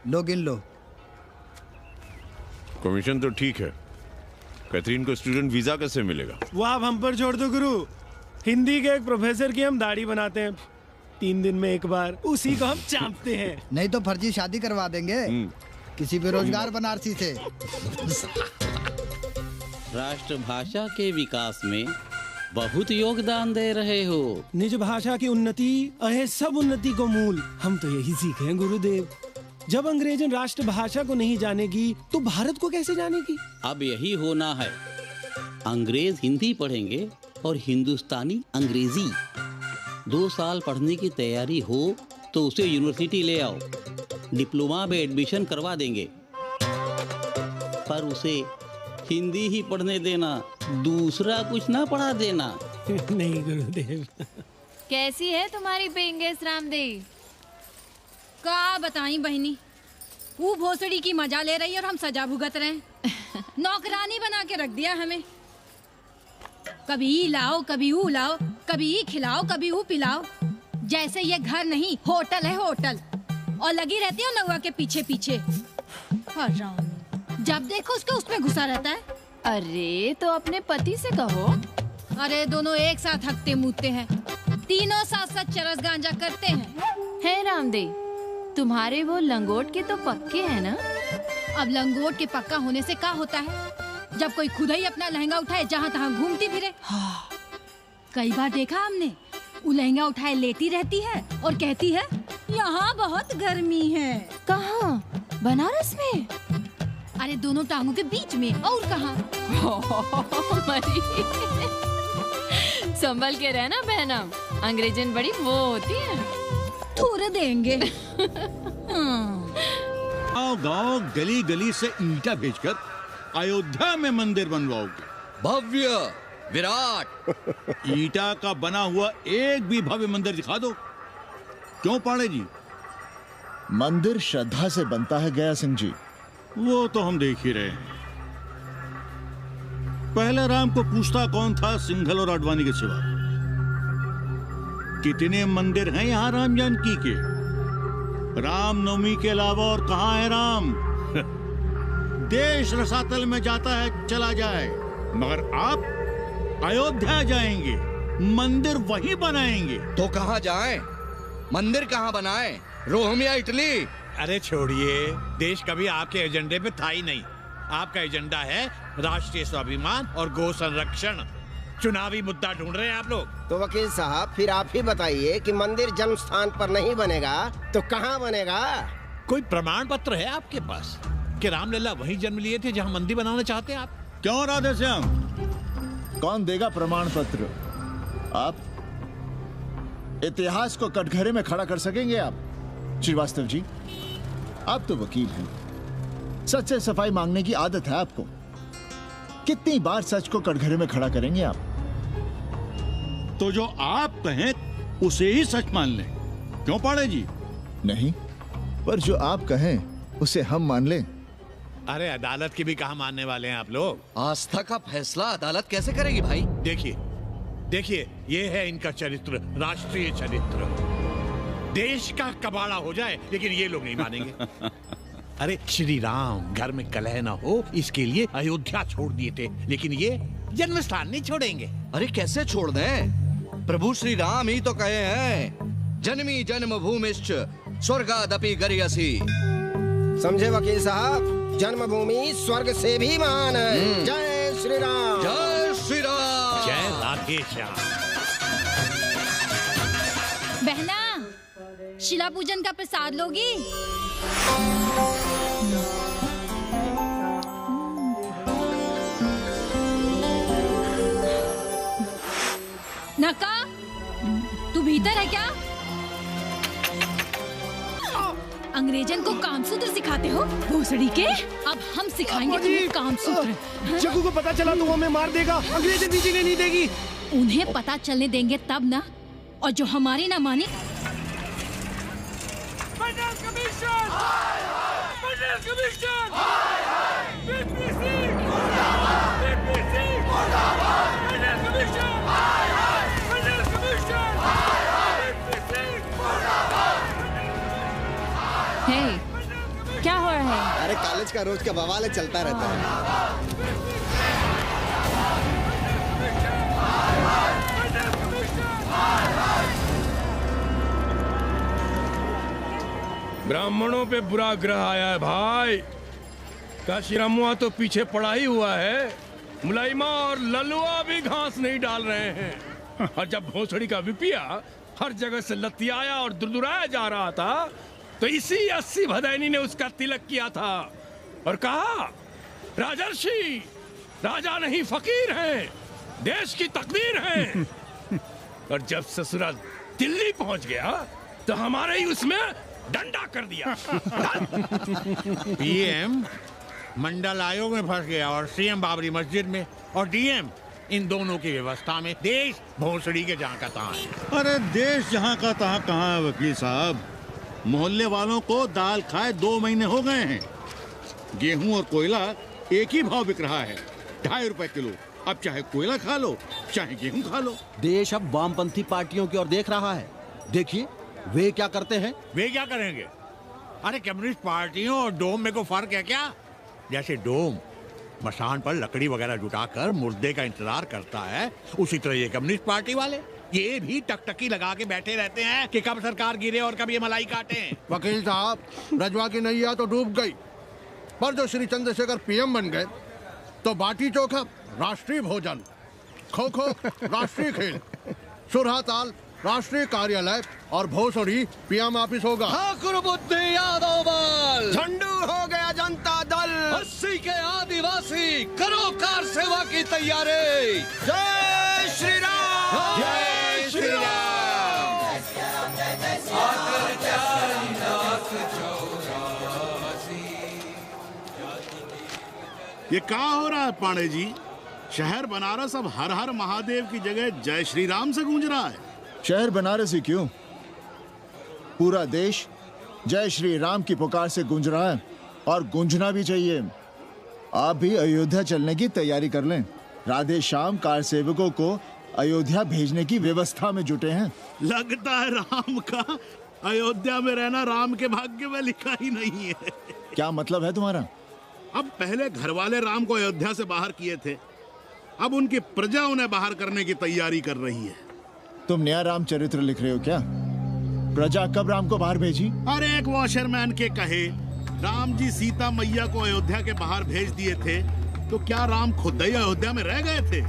लो गिन लो।
कमीशन तो ठीक है, कैथरीन को स्टूडेंट वीजा कैसे मिलेगा?
वो आप हम पर छोड़ दो गुरु। हिंदी के एक प्रोफेसर की हम दाढ़ी बनाते हैं 3 दिन में एक बार, उसी को हम चापते हैं।
नहीं तो फर्जी शादी करवा देंगे किसी बेरोजगार बनारसी से।
राष्ट्रभाषा के विकास में बहुत योगदान दे रहे हो।
निज भाषा की उन्नति अहे सब उन्नति को मूल। हम तो यही सीखे हैं गुरुदेव। जब अंग्रेजन राष्ट्रभाषा को नहीं जानेगी तो भारत को कैसे जानेगी?
अब यही होना है। अंग्रेज हिंदी पढ़ेंगे और हिंदुस्तानी अंग्रेजी। 2 साल पढ़ने की तैयारी हो तो उसे यूनिवर्सिटी ले आओ, डिप्लोमा में एडमिशन करवा देंगे। पर उसे हिंदी ही पढ़ने देना, दूसरा कुछ ना पढ़ा देना।
नहीं गुरुदेव।
कैसी है तुम्हारी पेइंग गेस्ट रामदेव?
का बताई बहनी, वो भोसड़ी की मजा ले रही है और हम सजा भुगत रहे हैं। नौकरानी बना के रख दिया हमें। कभी ई लाओ, कभी ऊ लाओ, कभी ई खिलाओ, कभी ऊ पिलाओ। जैसे ये घर नहीं होटल है होटल। और लगी रहती हो नौआ के पीछे पीछे। जब देखो उसके उसमें घुसा रहता है।
अरे तो अपने पति से कहो।
अरे दोनों एक साथ हकते मूतते हैं, तीनों साथ साथ चरस गांजा करते हैं।
है रामदेव, तुम्हारे वो लंगोट के तो पक्के हैं ना?
अब लंगोट के पक्का होने से क्या होता है? जब कोई खुद ही अपना लहंगा उठाए जहाँ तहाँ घूमती फिरे। कई बार देखा हमने, वो लहंगा उठाए लेटी रहती है और कहती है यहाँ बहुत गर्मी है।
कहाँ? बनारस में?
अरे दोनों टांगों के बीच में। और कहाँ?
संभल के रहना बहनम, अंग्रेजन बड़ी वो होती है।
थूर देंगे।
गांव गली गली से ईंटा भेजकर अयोध्या में मंदिर बनवाओगे।
भव्य विराट
ईंटा का बना हुआ एक भी भव्य मंदिर दिखा दो। क्यों पाड़े जी?
मंदिर श्रद्धा से बनता है गया सिंह जी।
वो तो हम देख ही रहे हैं। पहले राम को पूछता कौन था सिंघल और आडवाणी के सिवा? कितने मंदिर हैं यहाँ राम जानकी के? रामनवमी के अलावा और कहाँ है राम? देश रसातल में जाता है चला जाए, मगर आप अयोध्या जाएंगे, मंदिर वहीं बनाएंगे।
तो कहाँ जाएं? मंदिर कहाँ बनाएं? रोम या इटली?
अरे छोड़िए, देश कभी आपके एजेंडे पे था ही नहीं। आपका एजेंडा है राष्ट्रीय स्वाभिमान और गौ संरक्षण। चुनावी मुद्दा ढूंढ रहे हैं आप लोग।
तो वकील साहब फिर आप ही बताइए कि मंदिर जन्म स्थान पर नहीं बनेगा तो कहाँ बनेगा?
कोई प्रमाण पत्र है आपके पास कि रामलला वहीं जन्म लिए थे जहाँ मंदिर बनाना चाहते हैं आप?
क्यों राधेश्याम?
कौन देगा प्रमाण पत्र? आप इतिहास को कटघरे में खड़ा कर सकेंगे आप? श्रीवास्तव जी, आप तो वकील हैं, सच से सफाई मांगने की आदत है आपको। कितनी बार सच को कटघरे में खड़ा करेंगे आप?
तो जो आप कहें उसे ही सच मान लें। क्यों पाड़े जी?
नहीं, पर जो आप कहें उसे हम मान लें।
अरे अदालत की भी कहाँ मानने वाले हैं आप लोग?
आस्था का फैसला अदालत कैसे करेगी भाई?
देखिए, ये है इनका चरित्र, राष्ट्रीय चरित्र। देश का कबाड़ा हो जाए लेकिन ये लोग नहीं मानेंगे। अरे श्री राम घर में कलह ना हो इसके लिए अयोध्या छोड़ दिए थे, लेकिन ये जन्म स्थान नहीं छोड़ेंगे।
अरे कैसे छोड़ दें? प्रभु श्री राम ही तो कहे हैं, जन्मी जन्म भूमिश्च स्वर्गादपि गरियसी।
समझे वकील साहब, जन्मभूमि स्वर्ग से भी महान है। जय श्री राम।
जय श्री राम।
जय राधे श्याम।
बहना, शिला पूजन का प्रसाद लोगी? नका, तू भीतर है क्या? अंग्रेजन को कामसूत्र सिखाते हो भोसड़ी के? अब हम सिखाएंगे तुम्हें कामसूत्र।
जग्गू को पता चला तो वो हमें मार देगा। अंग्रेजन जीने नहीं देगी।
उन्हें पता चलने देंगे तब ना, और जो हमारी ना माने।
क्या हो रहा है?
अरे कॉलेज का रोज का बवाल चलता रहता है।
ब्राह्मणों पे बुरा ग्रह आया है भाई। काशीरामुआ तो पीछे पड़ा ही हुआ है। मुलाइमा और ललुआ भी घास नहीं डाल रहे हैं। और जब भोसड़ी का विपिया हर जगह से लतियाया और दुरदुराया जा रहा था, तो इसी 80 भदैनी ने उसका तिलक किया था और कहा, राजर्षि राजा नहीं फकीर हैं, देश की तकदीर हैं। और जब ससुरा दिल्ली पहुंच गया तो हमारे ही उसमें डंडा कर दिया।
पीएम मंडल आयोग में फंस गया और सीएम बाबरी मस्जिद में, और डीएम इन दोनों की व्यवस्था में। देश भोसड़ी के जहाँ का तहाँ है।
अरे देश जहाँ का तहाँ कहाँ है वकील साहब। मोहल्ले वालों को दाल खाए 2 महीने हो गए हैं। गेहूं और कोयला एक ही भाव बिक रहा है, 2.5 रुपए किलो। अब चाहे कोयला खा लो चाहे गेहूं खा लो।
देश अब वामपंथी पार्टियों की ओर देख रहा है। देखिए वे क्या करते हैं।
वे क्या करेंगे? अरे कम्युनिस्ट पार्टियों और डोम में को फर्क है क्या? जैसे डोम मसान पर लकड़ी वगैरह जुटाकर मुर्दे का इंतजार करता है, उसी तरह ये कम्युनिस्ट पार्टी वाले ये भी टकटकी लगा के बैठे रहते हैं कि कब सरकार गिरे और कब ये मलाई काटे।
वकील साहब, रजवा की नैया तो डूब गई, पर जो श्री चंद्रशेखर पीएम बन गए तो बाटी चोखा राष्ट्रीय भोजन, खो खो राष्ट्रीय खेल, सुरहा ताल राष्ट्रीय कार्यालय और भोसड़ी पीएम ऑफिस होगा।
ठाकुर बुद्धि यादव बल,
झंडू हो गया जनता दल,
80 के आदिवासी करो कार सेवा की तैयारी।
जय श्री राम।
जय श्री राम।
ये क्या हो रहा है पांडे जी? शहर बनारस अब हर हर महादेव की जगह जय श्री राम से गूंज रहा है।
शहर बनारस ही क्यों, पूरा देश जय श्री राम की पुकार से गूंज रहा है, और गूंजना भी चाहिए। आप भी अयोध्या चलने की तैयारी कर लें। राधे श्याम कार सेवकों को अयोध्या भेजने की व्यवस्था में जुटे हैं।
लगता है राम का अयोध्या में रहना राम के भाग्य में लिखा ही नहीं है।
क्या मतलब है तुम्हारा?
अब पहले घर वाले राम को अयोध्या से बाहर किए थे, अब उनकी प्रजा उन्हें बाहर करने की तैयारी कर रही है।
तुम नया रामचरित्र लिख रहे हो क्या? प्रजा कब राम को बाहर भेजी?
अरे एक वॉशरमैन के कहे राम जी सीता मैया को अयोध्या के बाहर भेज दिए थे, तो क्या राम खुद ही अयोध्या में रह गए थे?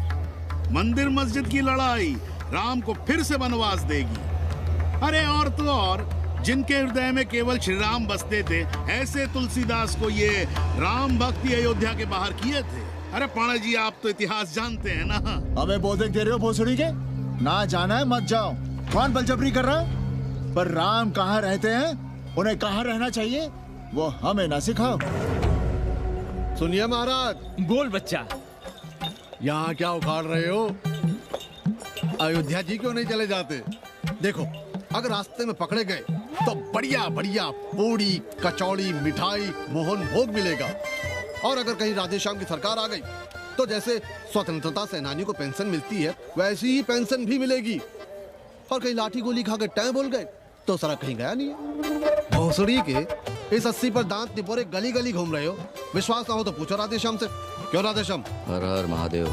मंदिर मस्जिद की लड़ाई राम को फिर से वनवास देगी। अरे और तो और, जिनके हृदय में केवल श्री राम बसते थे, ऐसे तुलसीदास को ये राम भक्ति अयोध्या के बाहर किए थे। अरे पाणा जी, आप तो इतिहास जानते हैं ना।
हमें बोधक दे रहे हो भोसड़ी के? ना जाना है मत जाओ। कौन बलजबरी कर रहा है? पर राम कहाँ रहते हैं, उन्हें कहाँ रहना चाहिए, वो हमें ना सिखाओ।
सुनिए महाराज।
बोल बच्चा।
यहाँ क्या उखाड़ रहे हो? अयोध्या जी क्यों नहीं चले जाते? देखो, अगर रास्ते में पकड़े गए तो बढ़िया बढ़िया पूड़ी कचौड़ी मिठाई मोहन भोग मिलेगा, और अगर कहीं राधे श्याम की सरकार आ गई तो जैसे स्वतंत्रता सेनानियों को पेंशन मिलती है वैसी ही पेंशन भी मिलेगी। और कहीं लाठी गोली खा के टैं बोल गए तो सारा कहीं गया नहीं है। भोसड़ी के इस 80 पर दांत निपोरे गली गली घूम रहे हो। विश्वास ना हो तो पूछो राधे श्याम से। क्यों राधे श्याम?
हर हर महादेव।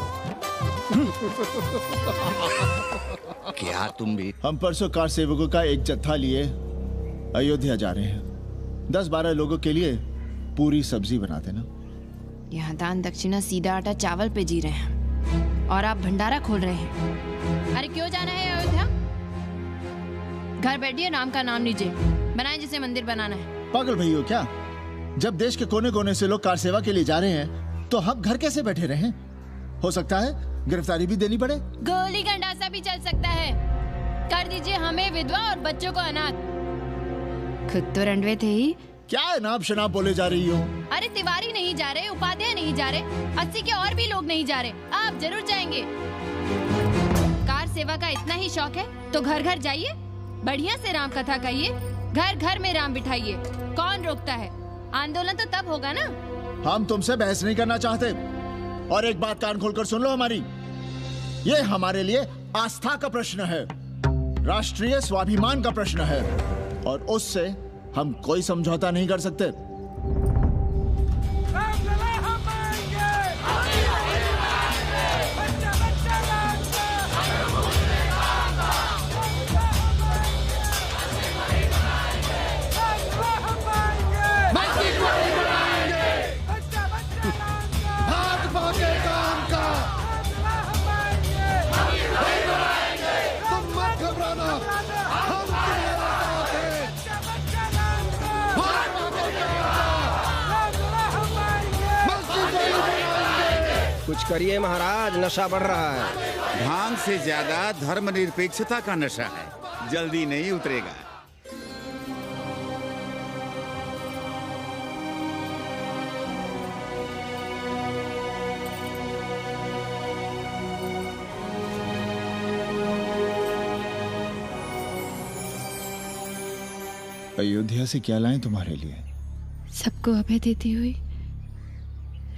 क्या तुम भी?
हम परसों कार सेवकों का एक जत्था लिए अयोध्या जा रहे हैं। 10-12 लोगों के लिए पूरी सब्जी बना देना।
यहाँ दान दक्षिणा सीधा आटा चावल पे जी रहे हैं और आप भंडारा खोल रहे हैं। अरे क्यों जाना है अयोध्या? घर बैठिए, राम का नाम लीजिए, बनाए जिसे मंदिर बनाना है।
पागल भई हो क्या? जब देश के कोने कोने से लोग कार सेवा के लिए जा रहे हैं तो हम घर कैसे बैठे रहें? हो सकता है गिरफ्तारी भी देनी पड़े।
गोली गंडासा भी चल सकता है। कर दीजिए हमें विधवा और बच्चों को अनाथ। खुद तो रंडवे थे ही।
क्या नाम शनाब बोले जा रही हो?
अरे तिवारी नहीं जा रहे, उपाध्याय नहीं जा रहे, 80 के और भी लोग नहीं जा रहे। आप जरूर जाएंगे। कार सेवा का इतना ही शौक है तो घर घर जाइए, बढ़िया से राम कथा कहिए, घर घर में राम बिठाइए। कौन रोकता है? आंदोलन तो तब होगा ना।
हम तुमसे बहस नहीं करना चाहते। और एक बात कान खोलकर सुन लो हमारी, ये हमारे लिए आस्था का प्रश्न है, राष्ट्रीय स्वाभिमान का प्रश्न है, और उससे हम कोई समझौता नहीं कर सकते।
कुछ करिए महाराज, नशा बढ़ रहा है।
भांग से ज्यादा धर्मनिरपेक्षता का नशा है, जल्दी नहीं उतरेगा।
अयोध्या से क्या लाएं तुम्हारे लिए?
सबको अभय देती हुई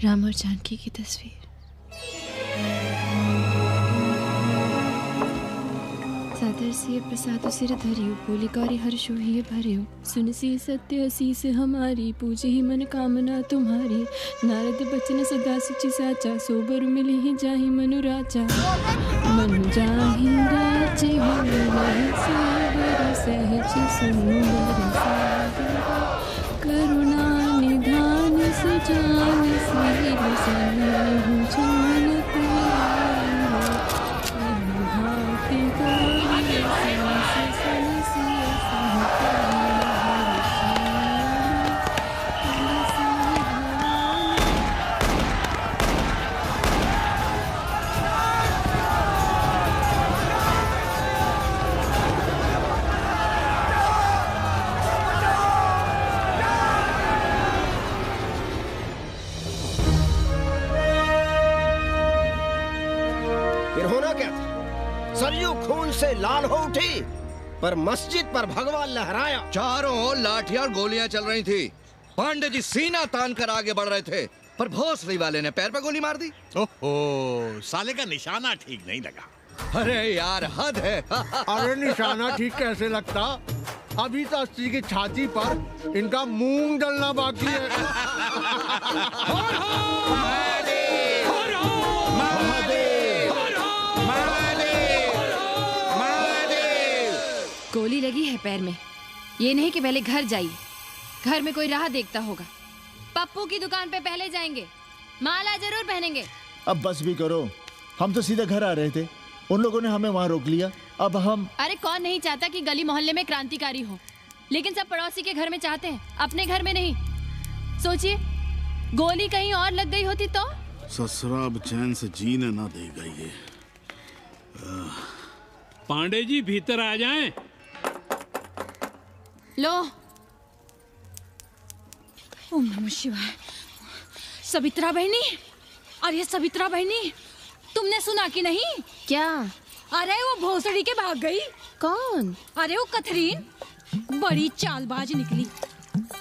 राम और जानकी की तस्वीर। सादर से प्रसाद सिर धरियो, बोली गौरी हर्षो ही भरियो, सुन सी सत्य असीस हमारी, पूजे ही मन कामना तुम्हारी। नारद बचन सदा सुचि साचा, सोबर मिली ही जाहि मनु राजा। मनु जाहि राजे हो नहीं सोबर, सहज सुंदर सागर, करुणा निधान सुजान सिर सन्निहु जान तुम्हारा। भांति गौरी सांस सनसिय
सरयू खून से लाल हो उठी, पर मस्जिद पर भगवा लहराया।
चारों ओर लाठियां और गोलियां चल रही थी। पांडे जी सीना तान कर आगे बढ़ रहे थे, पर भोसड़ी वाले ने पैर पर गोली मार दी।
ओहो, साले का निशाना ठीक नहीं लगा।
अरे यार हद है।
अरे निशाना ठीक कैसे लगता? अभी तो 80 की छाती पर इनका मूंग डलना बाकी है।
गोली लगी है पैर में। ये नहीं कि पहले घर जाइए, घर में कोई राह देखता होगा। पप्पू की दुकान पे पहले जाएंगे, माला जरूर पहनेंगे।
अब बस भी करो, हम तो सीधे घर आ रहे थे, उन लोगों ने हमें वहाँ रोक लिया। अब हम
अरे कौन नहीं चाहता कि गली मोहल्ले में क्रांतिकारी हो, लेकिन सब पड़ोसी के घर में चाहते हैं, अपने घर में नहीं। सोचिए, गोली कहीं और लग गई होती तो?
ससुराब चैन से जीने ना देगा ये।
पांडे जी भीतर आ जाएं।
लो।
ओम नमः शिवाय। सवित्रा बहनी, अरे सवित्रा बहनी, तुमने सुना कि नहीं?
क्या?
अरे वो भोसड़ी के भाग गई।
कौन?
अरे वो कथरीन, बड़ी चालबाज निकली।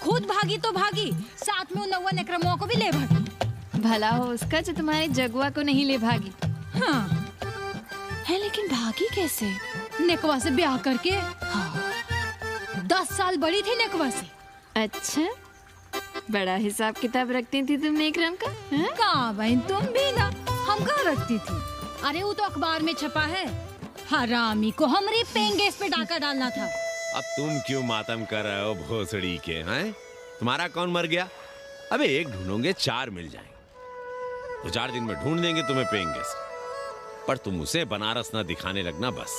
खुद भागी तो भागी, साथ में उन 9 अक्रमों को भी ले भागी।
भला हो उसका जो तुम्हारे जगुआ को नहीं ले भागी।
हाँ
है, लेकिन भागी कैसे?
नेकवा से ब्याह करके। हाँ। 10 साल बड़ी थी नेकवा से।
अच्छा, बड़ा हिसाब किताब रखती थी तुम नेकरम का?
कहाँ बहन, तुम भी ना। हम कहाँ रखती थी? अरे वो तो अखबार में छपा है, हरामी को हमारी पेंगेस पे डाका डालना था।
अब तुम क्यों मातम कर रहे हो भोसड़ी के? हैं? तुम्हारा कौन मर गया? अबे एक ढूंढोगे 4 मिल जाएंगे। तो 4 दिन में ढूंढ देंगे तुम्हें पेइंग गेस्ट, पर तुम उसे बनारस ना दिखाने लगना बस।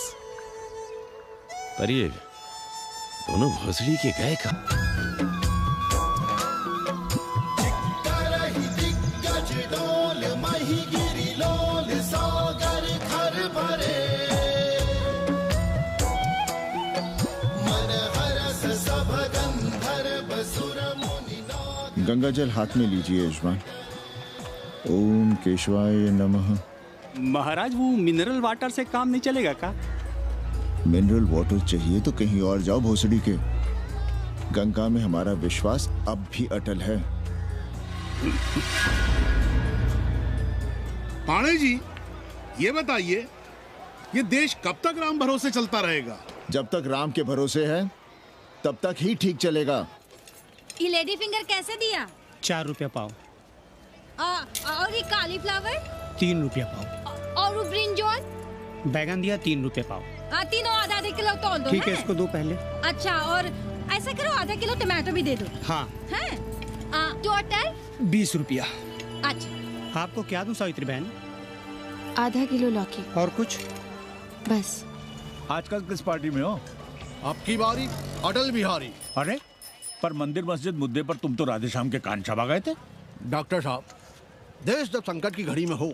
पर ये दोनों भोसड़ी के गए कहाँ?
गंगा जल हाथ में लीजिए यजमान। ओम केशवाय नमः।
महाराज वो मिनरल वाटर से काम नहीं चलेगा का?
मिनरल वाटर चाहिए तो कहीं और जाओ भोसड़ी के। गंगा में हमारा विश्वास अब भी अटल है।
पाणे जी, ये बताइए, ये देश कब तक राम भरोसे चलता रहेगा?
जब तक राम के भरोसे है तब तक ही ठीक चलेगा।
ये लेडी फिंगर कैसे दिया?
4 रुपया पाव।
और ये कालीफ्लावर?
3 रुपया पाव।
और वो ब्रिंजॉल?
बैगन दिया 3 रुपये पाव।
तीनों आधा किलो तोल दो।
ठीक है, इसको दो पहले।
अच्छा, और ऐसा करो आधा किलो टमाटो भी दे दो।
हाँ।
हैं? टोटल
20 रुपया।
अच्छा,
आपको क्या दूं सावित्री बहन?
आधा किलो लौकी।
और कुछ?
बस।
आजकल किस पार्टी में हो?
आपकी बारी, अटल बिहारी।
अरे पर मंदिर मस्जिद मुद्दे पर तुम तो राधेश्याम के कान चबा गए थे।
डॉक्टर साहब, देश जब संकट की घड़ी में हो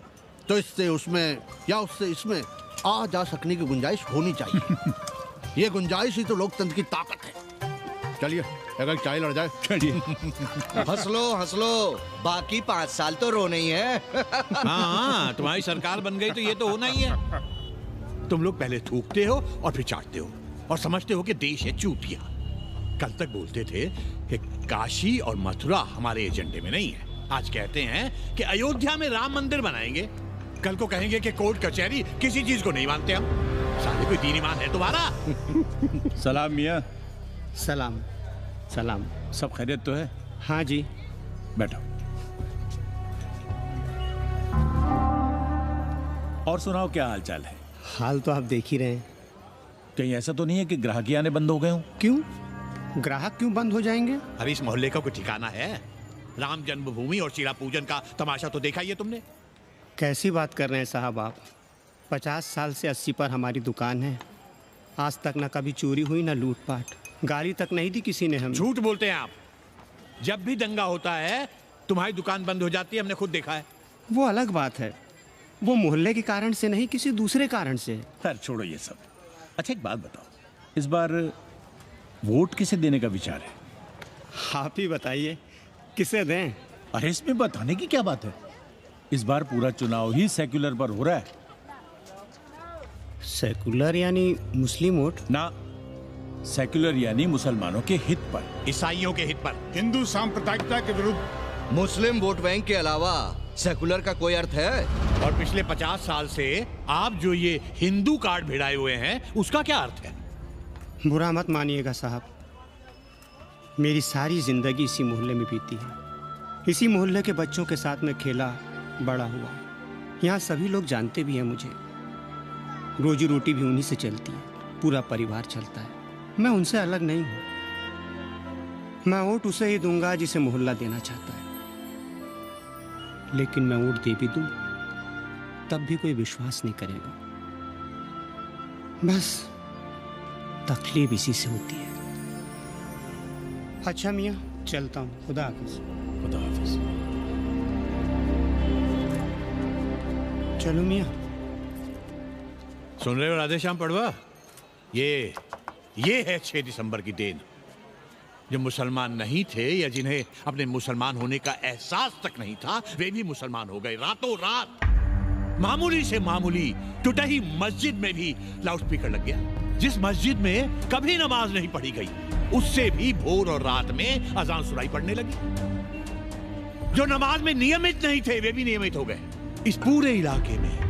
तो इससे उसमें या उससे इसमें आ जा सकने की गुंजाइश होनी चाहिए। ये गुंजाइश ही तो लोकतंत्र की ताकत है। चलिए अगर चाय लड़ जाए।
चलिए।
हंस लो, बाकी 5 साल तो रोना ही है।
हाँ, तुम्हारी सरकार बन गई तो ये तो होना ही है। तुम लोग पहले थूकते हो और फिर चाटते हो और समझते हो कि देश है चूतिया। कल तक बोलते थे कि काशी और मथुरा हमारे एजेंडे में नहीं है, आज कहते हैं कि अयोध्या में राम मंदिर बनाएंगे। कल को कहेंगे कि कोर्ट कचहरी किसी चीज को नहीं मानते हम। साले कोई दीन ईमान है तुम्हारा?
सलाम मियाँ।
सलाम। सलाम।
सब खैरियत तो है?
हाँ जी।
बैठो। और सुनाओ, क्या हाल चाल है?
हाल तो आप देख ही रहे हैं।
कहीं ऐसा तो नहीं है कि ग्राहकी आने बंद हो गए हों?
क्यों? ग्राहक क्यों बंद हो जाएंगे?
अरे इस मोहल्ले का कोई ठिकाना है? राम जन्मभूमि और शीला पूजन का तमाशा तो देखा ही है तुमने।
कैसी बात कर रहे हैं साहब आप? 50 साल से 80 पर हमारी दुकान है। आज तक ना कभी चोरी हुई ना लूटपाट, गाली तक नहीं दी किसी ने हमें।
झूठ बोलते हैं आप। जब भी दंगा होता है तुम्हारी दुकान बंद हो जाती है, हमने खुद देखा है।
वो अलग बात है, वो मोहल्ले के कारण से नहीं, किसी दूसरे कारण से।
खैर छोड़ो ये सब। अच्छा एक बात बताओ, इस बार वोट किसे देने का विचार है?
आप ही बताइए, किसे दें?
अरे इसमें बताने की क्या बात है? इस बार पूरा चुनाव ही सेक्युलर पर हो रहा है।
सेक्युलर यानी मुस्लिम वोट?
ना, सेक्युलर यानी मुसलमानों के हित पर,
ईसाइयों के हित पर,
हिंदू सांप्रदायिकता के विरुद्ध।
मुस्लिम वोट बैंक के अलावा सेकुलर का कोई अर्थ है?
और पिछले 50 साल से आप जो ये हिंदू कार्ड भिड़ाए हुए हैं उसका क्या अर्थ है?
बुरा मत मानिएगा साहब, मेरी सारी जिंदगी इसी मोहल्ले में बीती है। इसी मोहल्ले के बच्चों के साथ में खेला बड़ा हुआ। यहाँ सभी लोग जानते भी हैं मुझे। रोजी रोटी भी उन्हीं से चलती है, पूरा परिवार चलता है। मैं उनसे अलग नहीं हूँ। मैं वोट उसे ही दूंगा जिसे मोहल्ला देना चाहता है, लेकिन मैं वोट दे भी दूं तब भी कोई विश्वास नहीं करेगा। बस तकलीफ इसी से होती है। अच्छा मियाँ, चलता हूँ। खुदा हाफिज।
खुदा हाफिज।
चलो मियाँ।
सुन रहे हो राधेश्याम पड़वा? ये है 6 दिसंबर की देन। जो मुसलमान नहीं थे या जिन्हें अपने मुसलमान होने का एहसास तक नहीं था, वे भी मुसलमान हो गए रातों रात। मामूली से मामूली टूटी मस्जिद में भी लाउडस्पीकर लग गया। जिस मस्जिद में कभी नमाज नहीं पढ़ी गई, उससे भी भोर और रात में अजान सुनाई पड़ने लगी। जो नमाज में नियमित नहीं थे, वे भी नियमित हो गए। इस पूरे इलाके में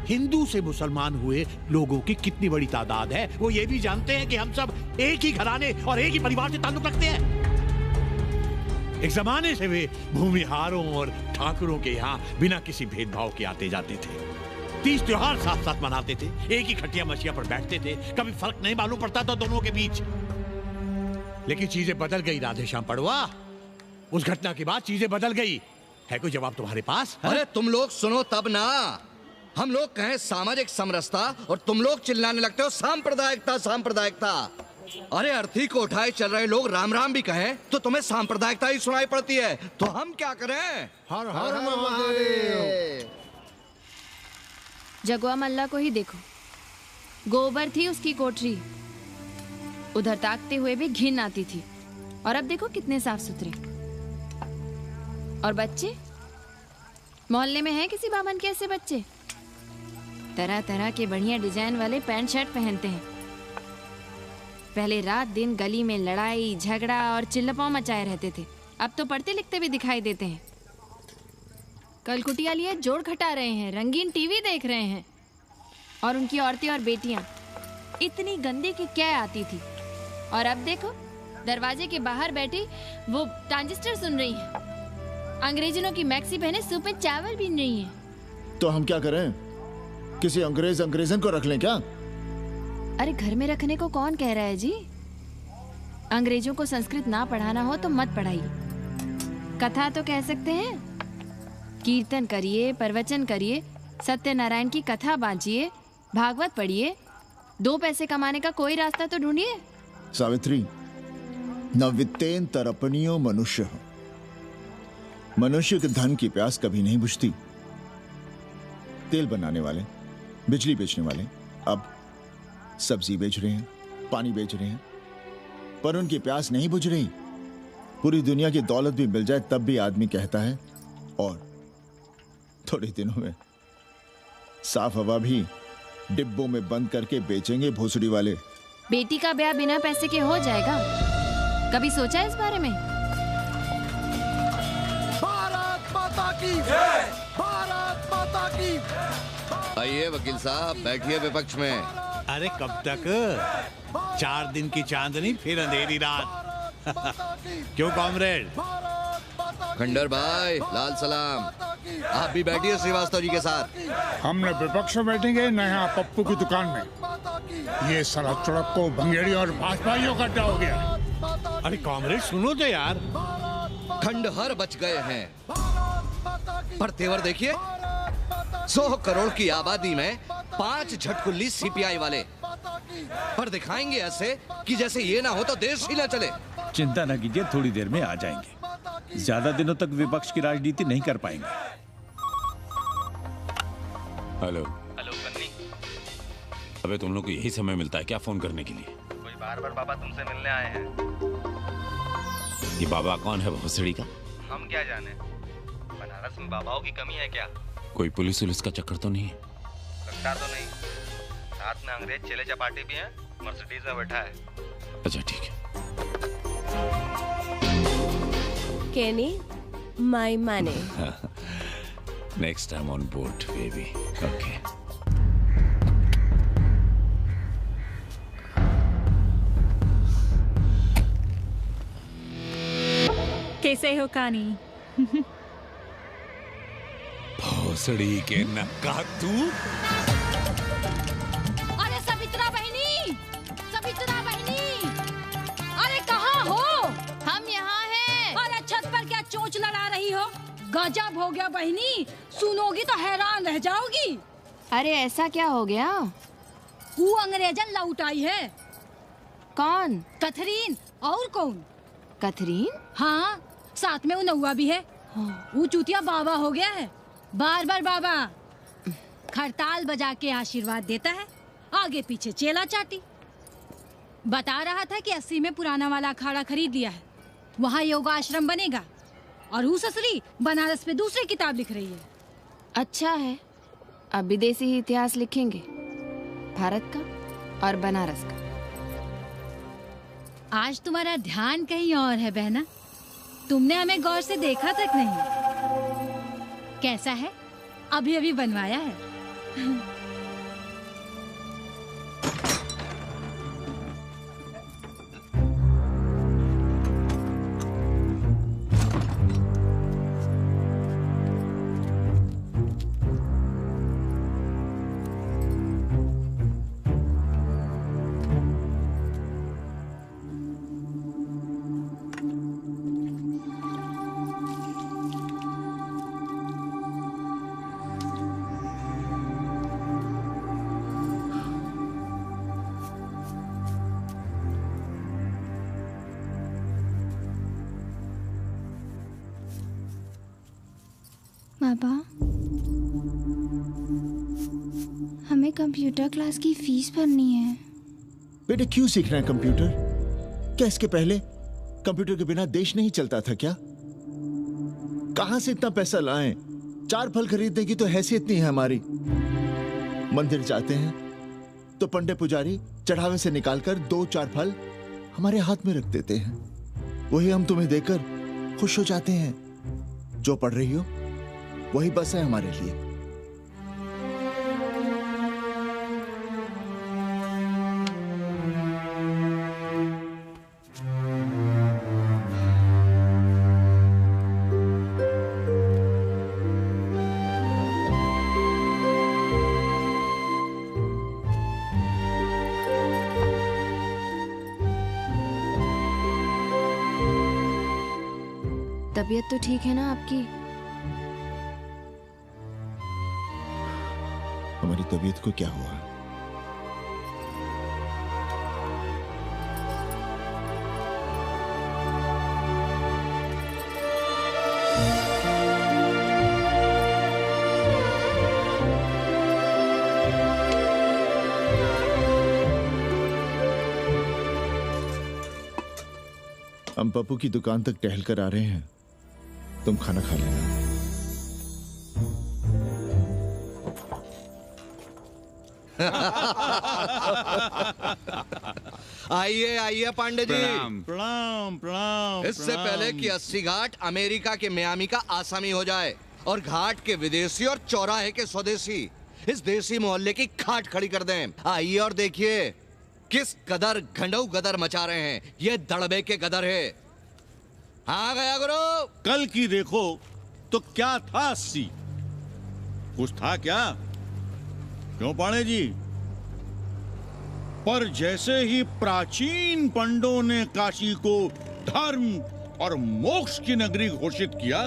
हिंदू से मुसलमान हुए लोगों की कितनी बड़ी तादाद है, वो ये भी जानते हैं कि हम सब एक ही घराने और एक ही परिवार से ताल्लुक रखते हैं। एक जमाने से वे भूमिहारों और ठाकुरों के यहाँ बिना किसी भेदभाव के आते जाते थे। 30 त्योहार साथ साथ मनाते थे, एक ही खटिया मछिया पर बैठते थे, कभी फर्क नहीं मालूम पड़ता था दोनों के बीच। लेकिन चीजें बदल गई राधेश्याम पड़वा। उस घटना के बाद चीजें बदल गई। है कोई जवाब तुम्हारे पास?
अरे तुम लोग सुनो तब ना। हम लोग कहें सामाजिक समरसता और तुम लोग चिल्लाने लगते हो सांप्रदायिकता सांप्रदायिकता। अरे अर्थी को उठाए चल रहे लोग राम राम भी कहें तो तुम्हें सांप्रदायिकता ही सुनाई पड़ती है। तो हम क्या करें?
हर हर महादेव।
जगुआ मल्ला को ही देखो, गोबर थी उसकी कोठरी, उधर ताकते हुए भी घिन आती थी, और अब देखो कितने साफ सुथरे। और बच्चे, मोहल्ले में हैं किसी बामन के ऐसे बच्चे? तरह तरह के बढ़िया डिजाइन वाले पैंट शर्ट पहनते हैं। पहले रात दिन गली में लड़ाई झगड़ा और चिल्लपाव मचाए रहते थे, अब तो पढ़ते लिखते भी दिखाई देते हैं। कल कुटिया लिए जोड़ खटा रहे हैं, रंगीन टीवी देख रहे हैं, और उनकी औरतें और बेटियां इतनी गंदी कि क्या आती थी। और अब देखो दरवाजे के बाहर बैठी वो ट्रांजिस्टर सुन रही है, अंग्रेजनों की मैक्सी पहने सूप में चावल भी नहीं है।
तो हम क्या करें? किसी अंग्रेजन को रख लें क्या?
अरे घर में रखने को कौन कह रहा है जी? अंग्रेजों को संस्कृत ना पढ़ाना हो तो मत पढ़ाइए, कथा तो कह सकते हैं। कीर्तन करिए, प्रवचन करिए, सत्यनारायण की कथा बांचिए, भागवत पढ़िए, 2 पैसे कमाने का कोई रास्ता तो ढूंढिए।
सावित्री, न वित्तेन तरपनियो मनुष्य। मनुष्य के धन की प्यास कभी नहीं बुझती। तेल बनाने वाले, बिजली बेचने वाले अब सब्जी बेच रहे हैं, पानी बेच रहे हैं, पर उनकी प्यास नहीं बुझ रही। पूरी दुनिया की दौलत भी मिल जाए तब भी आदमी कहता है और थोड़े दिनों में साफ हवा भी डिब्बों में बंद करके बेचेंगे भोसड़ी वाले।
बेटी का ब्याह बिना पैसे के हो जाएगा? कभी सोचा है इस बारे में?
भारत माता की जय! भारत माता की।
आइए वकील साहब, बैठिए विपक्ष में।
अरे कब तक? 4 दिन की चांदनी फिर अंधेरी रात। क्यों कॉमरेड?
खंडर भाई, लाल सलाम। आप भी बैठिए श्रीवास्तव जी के साथ।
हमने विपक्ष में बैठेंगे न यहाँ पप्पू की दुकान में। ये सड़क चड़क को भंगेड़ी और भाजपाइयों का अड्डा हो गया।
अरे कॉमरेड सुनो तो यार।
खंडहर बच गए हैं, पर तेवर देखिए, 100 करोड़ की आबादी में 5 झटकुल्ली सीपीआई वाले, पर दिखाएंगे ऐसे कि जैसे ये ना हो तो देश ही ना चले।
चिंता न कीजिए, थोड़ी देर में आ जाएंगे। ज्यादा दिनों तक विपक्ष की राजनीति नहीं कर पाएंगे।
हेलो कन्नी। अबे तुम लोग को यही समय मिलता है क्या फोन करने के लिए?
कोई बार-बार बाबा तुमसे मिलने आए हैं।
ये बाबा कौन है भोसड़ी का?
हम क्या जाने, बनारस में बाबाओं की कमी है क्या?
कोई पुलिस का चक्कर तो नहीं है?
लगता तो नहीं। साथ में अंग्रेज चेले चपाटी भी हैं, मर्सिडीज में बैठा है।
अच्छा ठीक है।
Kenny, my money.
Next time on board, baby. Okay.
कैसे हो कानी?
भोसड़ी के नक्का तू।
अरे सवित्रा बहनी, सवित्रा बहनी, अरे कहाँ हो? हम यहाँ हैं। अरे छत पर क्या चोंच लड़ा रही हो? गजब हो गया बहनी, सुनोगी तो हैरान रह जाओगी।
अरे ऐसा क्या हो गया?
वो अंग्रेजन लौट आई है।
कौन?
कथरीन। और कौन?
कथरीन?
हाँ, साथ में वो नौवा भी है। वो चूतिया बाबा हो गया है, बार बार बाबा। खरताल बजा के आशीर्वाद देता है, आगे पीछे चेला चाटी। बता रहा था कि 80 में पुराना वाला अखाड़ा खरीद लिया है, वहाँ योगा आश्रम बनेगा। और वो ससुरी बनारस पे दूसरी किताब लिख रही है।
अच्छा है, अब विदेशी ही इतिहास लिखेंगे, भारत का और बनारस का।
आज तुम्हारा ध्यान कहीं और है बहना, तुमने हमें गौर से देखा तक नहीं। कैसा है? अभी अभी बनवाया है।
पापा, हमें कंप्यूटर क्लास की फीस भरनी है।
बेटे क्यों सीखना है कंप्यूटर? क्या इसके पहले कंप्यूटर के बिना देश नहीं चलता था क्या? कहां से इतना पैसा लाएं? 4 फल खरीदने की तो हैसियत नहीं है हमारी। मंदिर जाते हैं तो पंडित पुजारी चढ़ावे से निकालकर 2-4 फल हमारे हाथ में रख देते हैं। वही हम तुम्हें देकर खुश हो जाते हैं। जो पढ़ रही हो वही बस है हमारे लिए।
तबीयत तो ठीक है ना आपकी?
हमारी तबीयत को क्या हुआ? हम पप्पू की दुकान तक टहल कर आ रहे हैं, तुम खाना खा लेना।
आइए आइए पांडे जी।
प्रणाम
प्रणाम प्रणाम।
इससे पहले कि 80 घाट अमेरिका के मियामी का आसामी हो जाए और घाट के विदेशी और चौराहे के स्वदेशी इस देसी मोहल्ले की खाट खड़ी कर दें, आइए और देखिए किस कदर घंडऊ गदर मचा रहे हैं। ये दड़बे के गदर है। हाँ गया गुरु।
कल की देखो तो क्या था 80? कुछ था क्या? क्यों पांडे जी? पर जैसे ही प्राचीन पंडों ने काशी को धर्म और मोक्ष की नगरी घोषित किया,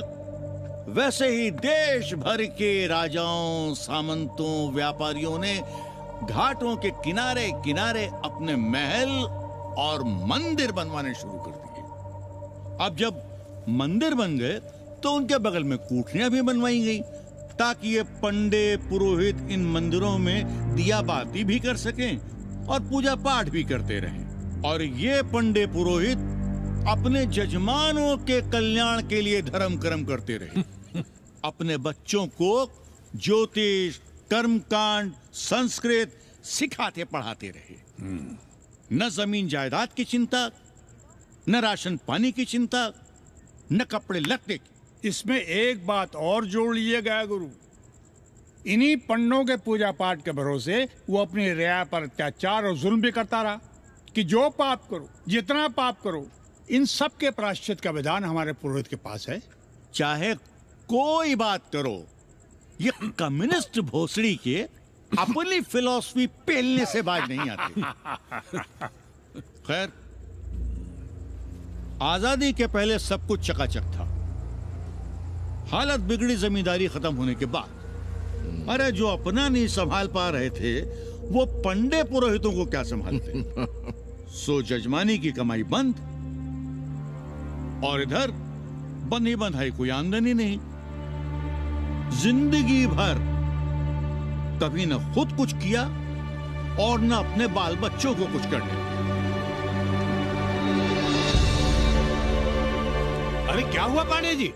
वैसे ही देश भर के राजाओं, सामंतों, व्यापारियों ने घाटों के किनारे किनारे अपने महल और मंदिर बनवाने शुरू कर दिए। अब जब मंदिर बन गए तो उनके बगल में कोठरियां भी बनवाई गई ताकि ये पंडे पुरोहित इन मंदिरों में दिया बाती भी कर सकें और पूजा पाठ भी करते रहें। और ये पंडे पुरोहित अपने जजमानों के कल्याण के लिए धर्म कर्म करते रहे। अपने बच्चों को ज्योतिष, कर्मकांड, संस्कृत सिखाते पढ़ाते रहे। न जमीन जायदाद की चिंता, न राशन पानी की चिंता, न कपड़े लत्ते की।
इसमें एक बात और जोड़ लीजिएगा गुरु, इन्हीं पंडों के पूजा पाठ के भरोसे वो अपनी रिया पर अत्याचार और जुल्म भी करता रहा कि जो पाप करो, जितना पाप करो, इन सब के प्रायश्चित का विधान हमारे पुरोहित के पास है।
चाहे कोई बात करो, ये कम्युनिस्ट भोसड़ी के अपनी फिलॉसफी पेलने से बाज नहीं आती। खैर, आजादी के पहले सब कुछ चकाचक था। हालत बिगड़ी जमींदारी खत्म होने के बाद। अरे जो अपना नहीं संभाल पा रहे थे वो पंडे पुरोहितों को क्या संभालते। सो जजमानी की कमाई बंद और इधर बंधी बंधाई कोई आमदनी नहीं। जिंदगी भर कभी न खुद कुछ किया और न अपने बाल बच्चों को कुछ करने।
अरे क्या हुआ पांडे जी?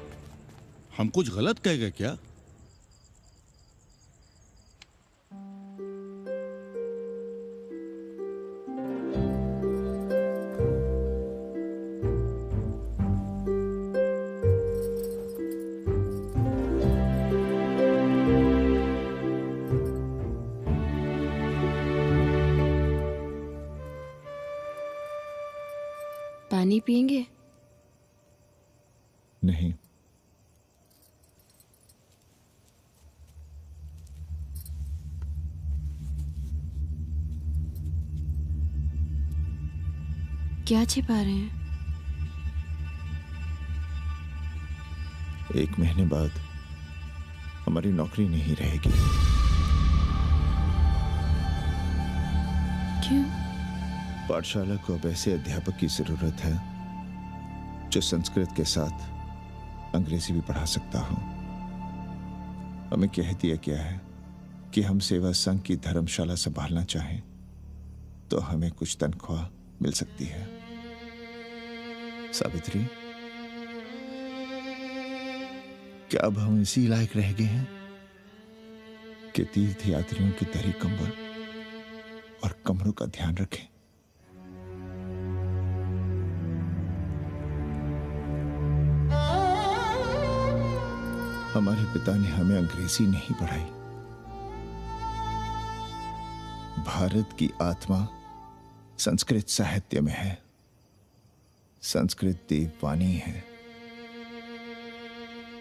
हम कुछ गलत कह गए क्या?
पानी पिएंगे?
नहीं।
क्या छिपा रहे हैं?
1 महीने बाद हमारी नौकरी नहीं रहेगी।
क्यों?
पाठशाला को अब ऐसे अध्यापक की जरूरत है जो संस्कृत के साथ अंग्रेजी भी पढ़ा सकता हो। हमें कह दिया गया है कि हम सेवा संघ की धर्मशाला संभालना चाहें तो हमें कुछ तनख्वाह मिल सकती है। सावित्री, क्या अब हम इसी लायक रह गए हैं कि तीर्थ यात्रियों के दरी कंबल और कमरों का ध्यान रखें? हमारे पिता ने हमें अंग्रेजी नहीं पढ़ाई। भारत की आत्मा संस्कृत साहित्य में है, संस्कृत देववाणी है।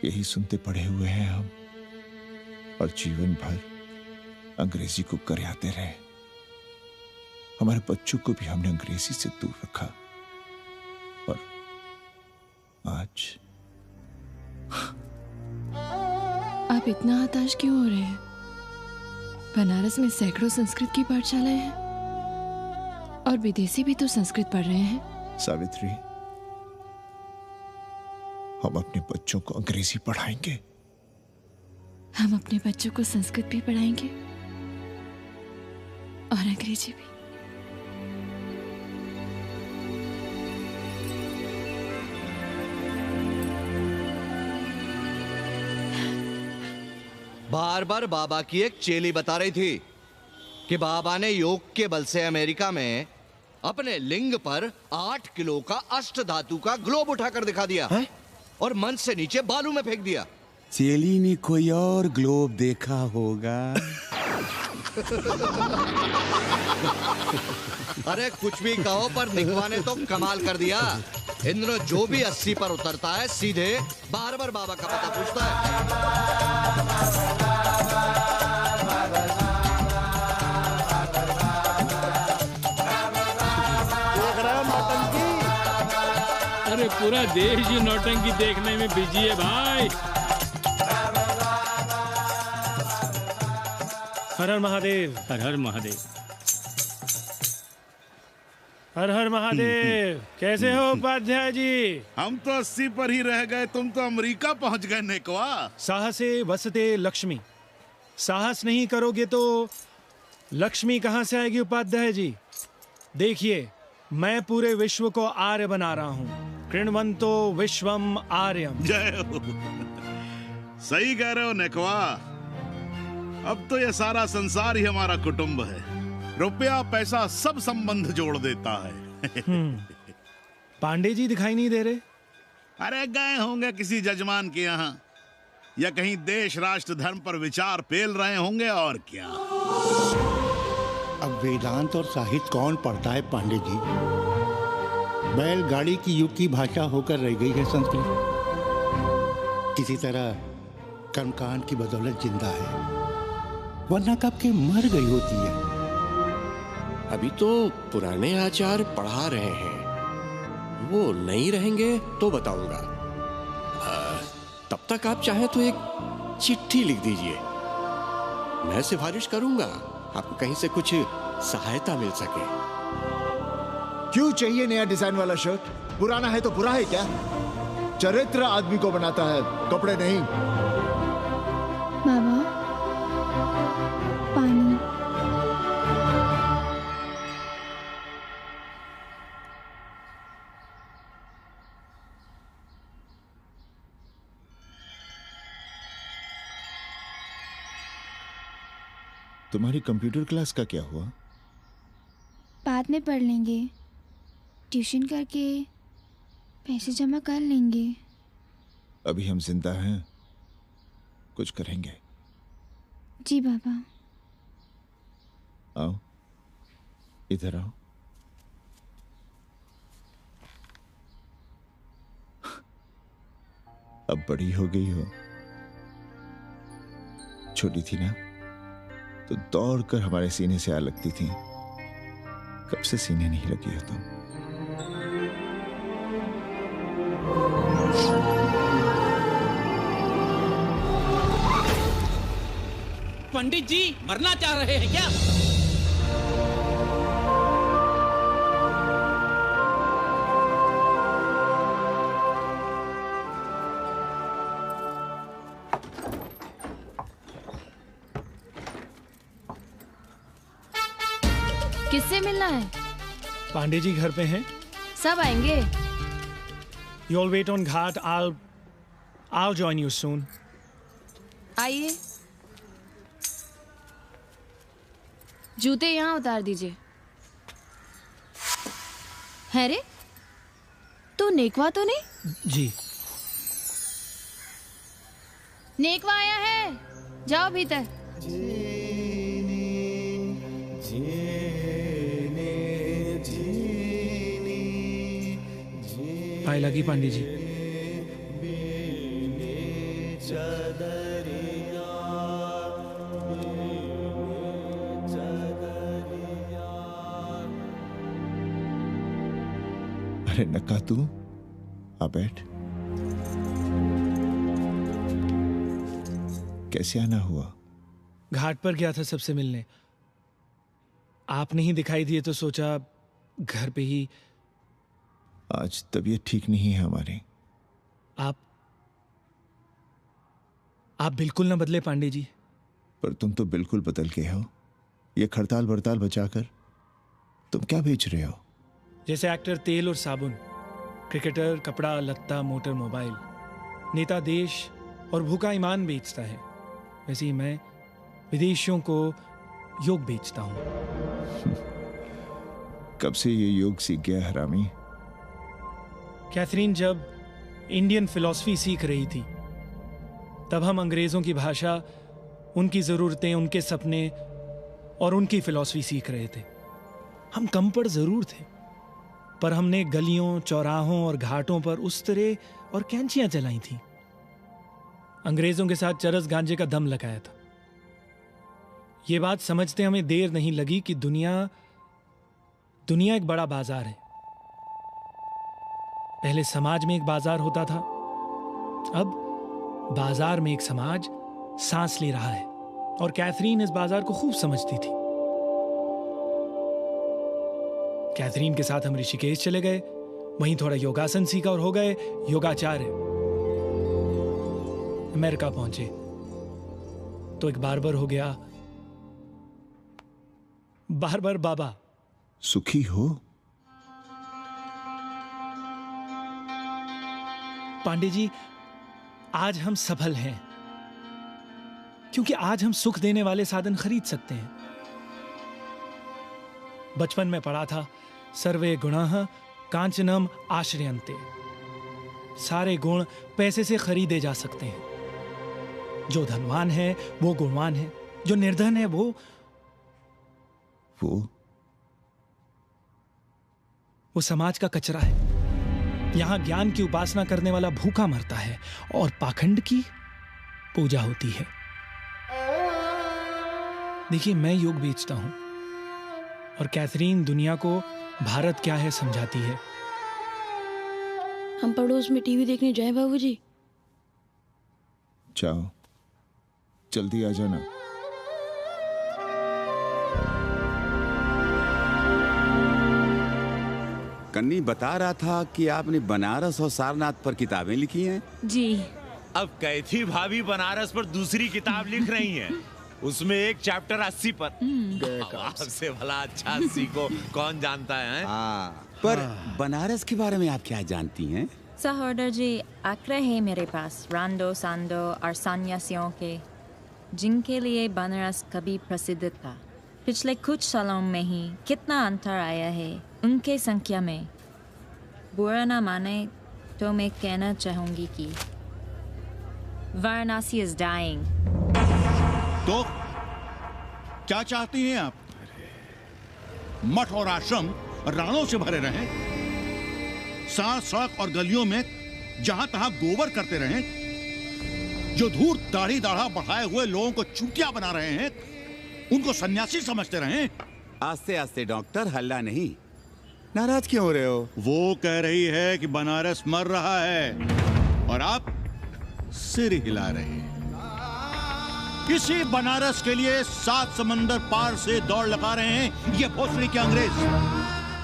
यही सुनते पढ़े हुए हैं हम, और जीवन भर अंग्रेजी को करियाते रहे। हमारे बच्चों को भी हमने अंग्रेजी से दूर रखा, और आज
आप इतना हताश क्यों हो रहे हैं? बनारस में सैकड़ों संस्कृत की पाठशालाएं हैं और विदेशी भी तो संस्कृत पढ़ रहे हैं।
सावित्री, हम अपने बच्चों को अंग्रेजी पढ़ाएंगे।
हम अपने बच्चों को संस्कृत भी पढ़ाएंगे और अंग्रेजी भी।
बार बार बाबा की एक चेली बता रही थी कि बाबा ने योग के बल से अमेरिका में अपने लिंग पर 8 किलो का अष्ट धातु का ग्लोब उठाकर दिखा दिया है? और मंच से नीचे बालू में फेंक दिया।
चेली ने कोई और ग्लोब देखा होगा।
अरे कुछ भी कहो, पर निकवा ने तो कमाल कर दिया। इंद्र जो भी 80 पर उतरता है सीधे बार बार बाबा का पता पूछता है।
अरे पूरा देश ही नौटंकी देखने में बिजी है भाई।
हर हर महादेव।
हर हर महादेव।
हर हर महादेव। कैसे हो उपाध्याय जी?
हम तो 80 पर ही रह गए, तुम तो अमेरिका पहुंच गए नेकवा।
साहसे वसते लक्ष्मी। साहस नहीं करोगे तो लक्ष्मी कहां से आएगी उपाध्याय जी? देखिए, मैं पूरे विश्व को आर्य बना रहा हूं। कृण्वन्तो विश्वम आर्यम।
जय हो। सही कह रहे हो नेकवा। अब तो ये सारा संसार ही हमारा कुटुंब है। रुपया पैसा सब संबंध जोड़ देता है।
पांडे जी दिखाई नहीं दे रहे?
अरे गए होंगे किसी जजमान के यहाँ, या कहीं देश राष्ट्र धर्म पर विचार पेल रहे होंगे, और क्या।
अब वेदांत और साहित्य कौन पढ़ता है पांडे जी? बैलगाड़ी की युग की भाषा होकर रह गई है संस्कृत। किसी तरह कर्मकांड की बदौलत जिंदा है, वरना कब के मर गई होती है।
अभी तो पुराने आचार पढ़ा रहे हैं, वो नहीं रहेंगे तो बताऊंगा। तब तक आप चाहें तो एक चिट्ठी लिख दीजिए, मैं सिफारिश करूंगा, आपको कहीं से कुछ सहायता मिल सके।
क्यों चाहिए नया डिजाइन वाला शर्ट? पुराना है तो बुरा है क्या? चरित्र आदमी को बनाता है, कपड़े नहीं।
बाबा, पानी।
तुम्हारी कंप्यूटर क्लास का क्या हुआ?
बाद में पढ़ लेंगे, ट्यूशन करके पैसे जमा कर लेंगे।
अभी हम जिंदा हैं, कुछ करेंगे।
जी बाबा।
आओ, इधर आओ। अब बड़ी हो गई हो, छोटी थी ना तो दौड़कर हमारे सीने से आ लगती थी। कब से सीने नहीं लगी हो तुम?
पंडित जी मरना चाह रहे हैं क्या?
किससे मिलना है?
पांडे जी घर पे हैं।
सब आएंगे।
You all wait on Ghat. I'll join you soon.
आइए। जूते यहाँ उतार दीजिए। है रे? तो नेकवा तो नहीं?
जी।
नेकवा आया है, जाओ भीतर।
पाए लगी पांडे जी।
अरे नक्का तू आ बैठ। कैसे आना हुआ?
घाट पर गया था सबसे मिलने। आप नहीं दिखाई दिए तो सोचा घर पे ही।
आज तबीयत ठीक नहीं है हमारी।
आप बिल्कुल ना बदले पांडे जी।
पर तुम तो बिल्कुल बदल के हो। ये खड़ताल बड़ताल बचाकर तुम क्या बेच रहे हो?
जैसे एक्टर तेल और साबुन, क्रिकेटर कपड़ा लत्ता मोटर मोबाइल, नेता देश और भूखा ईमान बेचता है, वैसे ही मैं विदेशियों को योग बेचता हूं।
कब से ये योग सीख गया हरामी?
कैथरीन जब इंडियन फिलॉसफी सीख रही थी तब हम अंग्रेजों की भाषा, उनकी जरूरतें, उनके सपने और उनकी फिलॉसफी सीख रहे थे। हम कम पढ़ जरूर थे, पर हमने गलियों, चौराहों और घाटों पर उस तरह और कैंचियां चलाई थी। अंग्रेजों के साथ चरस गांजे का दम लगाया था। ये बात समझते हमें देर नहीं लगी कि दुनिया एक बड़ा बाजार है। पहले समाज में एक बाजार होता था, अब बाजार में एक समाज सांस ले रहा है। और कैथरीन इस बाजार को खूब समझती थी। कैथरीन के साथ हम ऋषिकेश चले गए, वहीं थोड़ा योगासन सीखा और हो गए योगाचार्य। अमेरिका पहुंचे तो एक बार्बर हो गया, बार्बर बाबा।
सुखी हो?
पांडे जी, आज हम सफल हैं क्योंकि आज हम सुख देने वाले साधन खरीद सकते हैं। बचपन में पढ़ा था, सर्वे गुणाः कांचनम आश्रयन्ते। सारे गुण पैसे से खरीदे जा सकते हैं। जो धनवान है वो गुणवान है, जो निर्धन है वो समाज का कचरा है। यहां ज्ञान की उपासना करने वाला भूखा मरता है और पाखंड की पूजा होती है। देखिए, मैं योग बेचता हूं और कैथरीन दुनिया को भारत क्या है समझाती है।
हम पड़ोस में टीवी देखने जाएं बाबूजी?
जाओ, जल्दी आ जाना।
कन्नी बता रहा था कि आपने बनारस और सारनाथ पर किताबें लिखी हैं।
जी।
अब कैथी भाभी बनारस पर दूसरी किताब लिख रही हैं। उसमें एक चैप्टर 80 पर। से भला अच्छा 80 को कौन जानता है?
पर बनारस के बारे में आप क्या जानती हैं?
सहोदर जी, आंकड़े हैं मेरे पास रांडो सांडो और सन्यासियों के, जिनके लिए बनारस कभी प्रसिद्ध था। पिछले कुछ सालों में ही कितना अंतर आया है उनके संख्या में। बुरा ना माने तो मैं कहना चाहूंगी कि वाराणसी इज डाइंग।
तो क्या चाहती हैं आप? मठ और आश्रम राणों से भरे रहें, सड़क और गलियों में जहां तहां गोबर करते रहें, जो धूर्त दाढ़ी दाढ़ा बढ़ाए हुए लोगों को चूतिया बना रहे हैं उनको सन्यासी समझते रहें।
आस्ते आस्ते डॉक्टर, हल्ला नहीं। नाराज क्यों हो रहे हो?
वो कह रही है कि बनारस मर रहा है और आप सिर हिला रहे हैं। किसी बनारस के लिए 7 समंदर पार से दौड़ लगा रहे हैं ये भोसड़ी के अंग्रेज।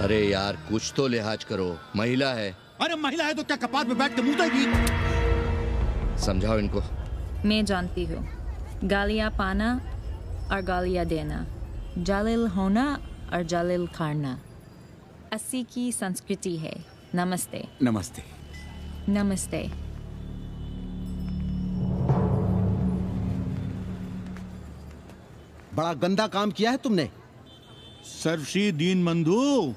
अरे यार, कुछ तो लिहाज करो, महिला है।
अरे महिला है तो क्या कपाट पे बैठ के मुँह
समझाओ इनको।
मैं जानती हूँ, गालियाँ पाना और गालियाँ देना, जालिल होना और जलील खाना 80 की संस्कृति है। नमस्ते।
नमस्ते।
नमस्ते।
बड़ा गंदा काम किया है तुमने।
सर्वश्री दीन बंधु,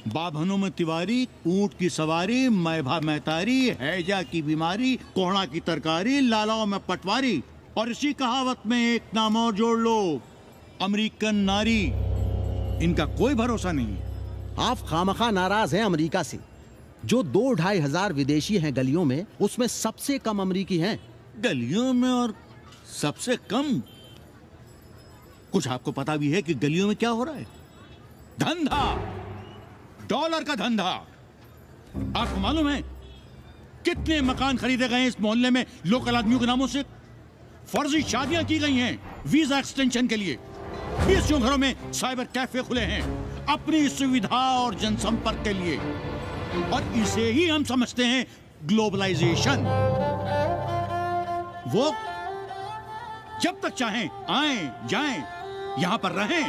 बाभनों में तिवारी, ऊंट की सवारी, मैभा मैतारी, हैजा की बीमारी, कोहड़ा की तरकारी, लालाओं में पटवारी, और इसी कहावत में एक नाम और जोड़ लो, अमेरिकन नारी। इनका कोई भरोसा नहीं।
आप खामखा नाराज हैं अमेरिका से। जो 2-2.5 हजार विदेशी हैं गलियों में, उसमें सबसे कम अमेरिकी हैं।
गलियों में और सबसे कम? कुछ आपको पता भी है कि गलियों में क्या हो रहा है? धंधा, डॉलर का धंधा। आपको मालूम है कितने मकान खरीदे गए इस मोहल्ले में लोकल आदमियों के नामों से? फर्जी शादियां की गई हैं वीजा एक्सटेंशन के लिए। 20 घरों में साइबर कैफे खुले हैं अपनी सुविधा और जनसंपर्क के लिए, और इसे ही हम समझते हैं ग्लोबलाइजेशन। वो जब तक चाहें आएं जाएं, यहां पर रहें।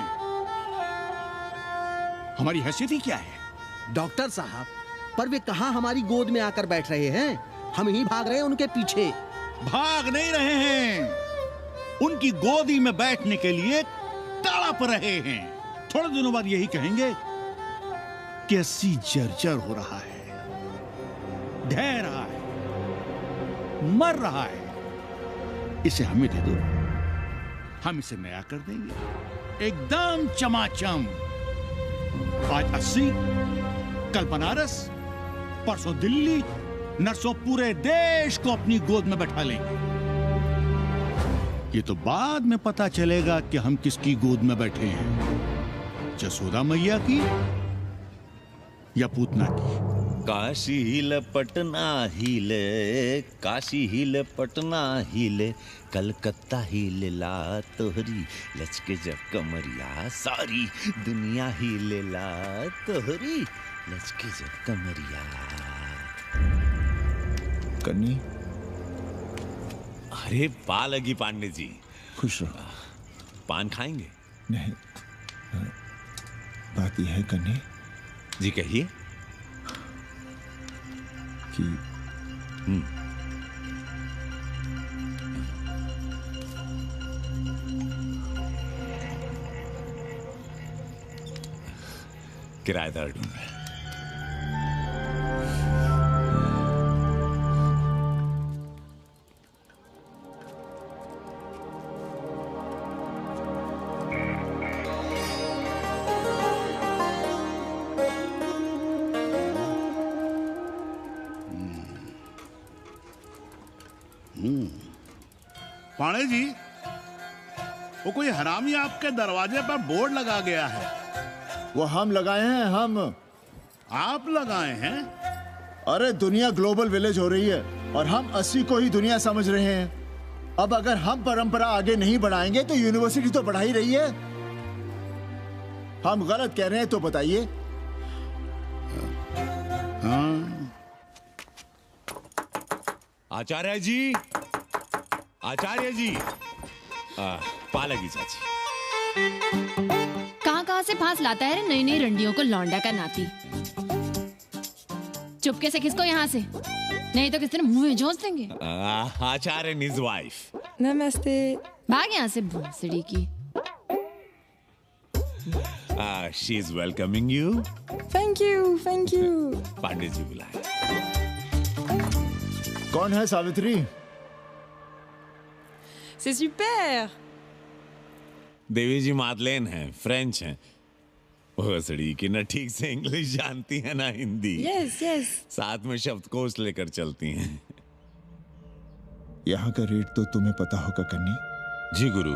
हमारी हैसियत ही क्या है?
डॉक्टर साहब, पर वे कहां हमारी गोद में आकर बैठ रहे हैं? हम ही भाग रहे हैं उनके पीछे।
भाग नहीं रहे हैं, उनकी गोदी में बैठने के लिए तड़प रहे हैं। थोड़े दिनों बाद यही कहेंगे कि अस्सी जर्जर हो रहा है, ढह रहा है, मर रहा है, इसे हमें दे दो, हम इसे नया कर देंगे एकदम चमाचम। आज 80, कल बनारस, परसों दिल्ली, नरसों पूरे देश को अपनी गोद में बैठा लेंगे। ये तो बाद में पता चलेगा कि हम किसकी गोद में बैठे हैं, जसोदा मैया की या पूतना की।
काशी हिले पटना हिले, काशी हिले पटना हिले, कलकत्ता हिले ला तोहरी, लचके जब कमरिया सारी दुनिया हिले ला तोहरी, लचके जब कमरिया।
कन्नी,
अरे पा लगी पांडे जी।
खुश रहो।
पान खाएंगे?
नहीं, बात यह है कन्नी
जी, कहिए
कि
किराएदार ढूंढ रहे हैं।
पाणे जी, वो कोई हरामी आपके दरवाजे पर बोर्ड लगा गया है।
वो हम लगाए हैं। हम?
आप लगाए हैं?
अरे दुनिया ग्लोबल विलेज हो रही है और हम 80 को ही दुनिया समझ रहे हैं। अब अगर हम परंपरा आगे नहीं बढ़ाएंगे तो यूनिवर्सिटी तो बढ़ा ही रही है। हम गलत कह रहे हैं तो बताइए।
हाँ। आचार्य जी, आचार्य जी, पालगी चाची।
कहाँ से फांस लाता है रे नई नई रंडियों को, लौंडा का नाती। चुपके से खिसको यहाँ से, नहीं तो किसी ने मुंह में जोश देंगे।
आचार्य and his wife।
नमस्ते। भाग यहाँ से भूसड़ी की।
She is welcoming you।
Thank you, thank you।
Pandey ji बुलाए।
कौन है सावित्री?
C'est super।
देवी जी मादलेन हैं, फ्रेंच हैं। भोसड़ी की ना ठीक से इंग्लिश जानती है ना हिंदी।
Yes, yes।
साथ में शब्दकोश लेकर चलती हैं।
यहाँ का रेट तो तुम्हें पता होगा कन्नी।
जी गुरु।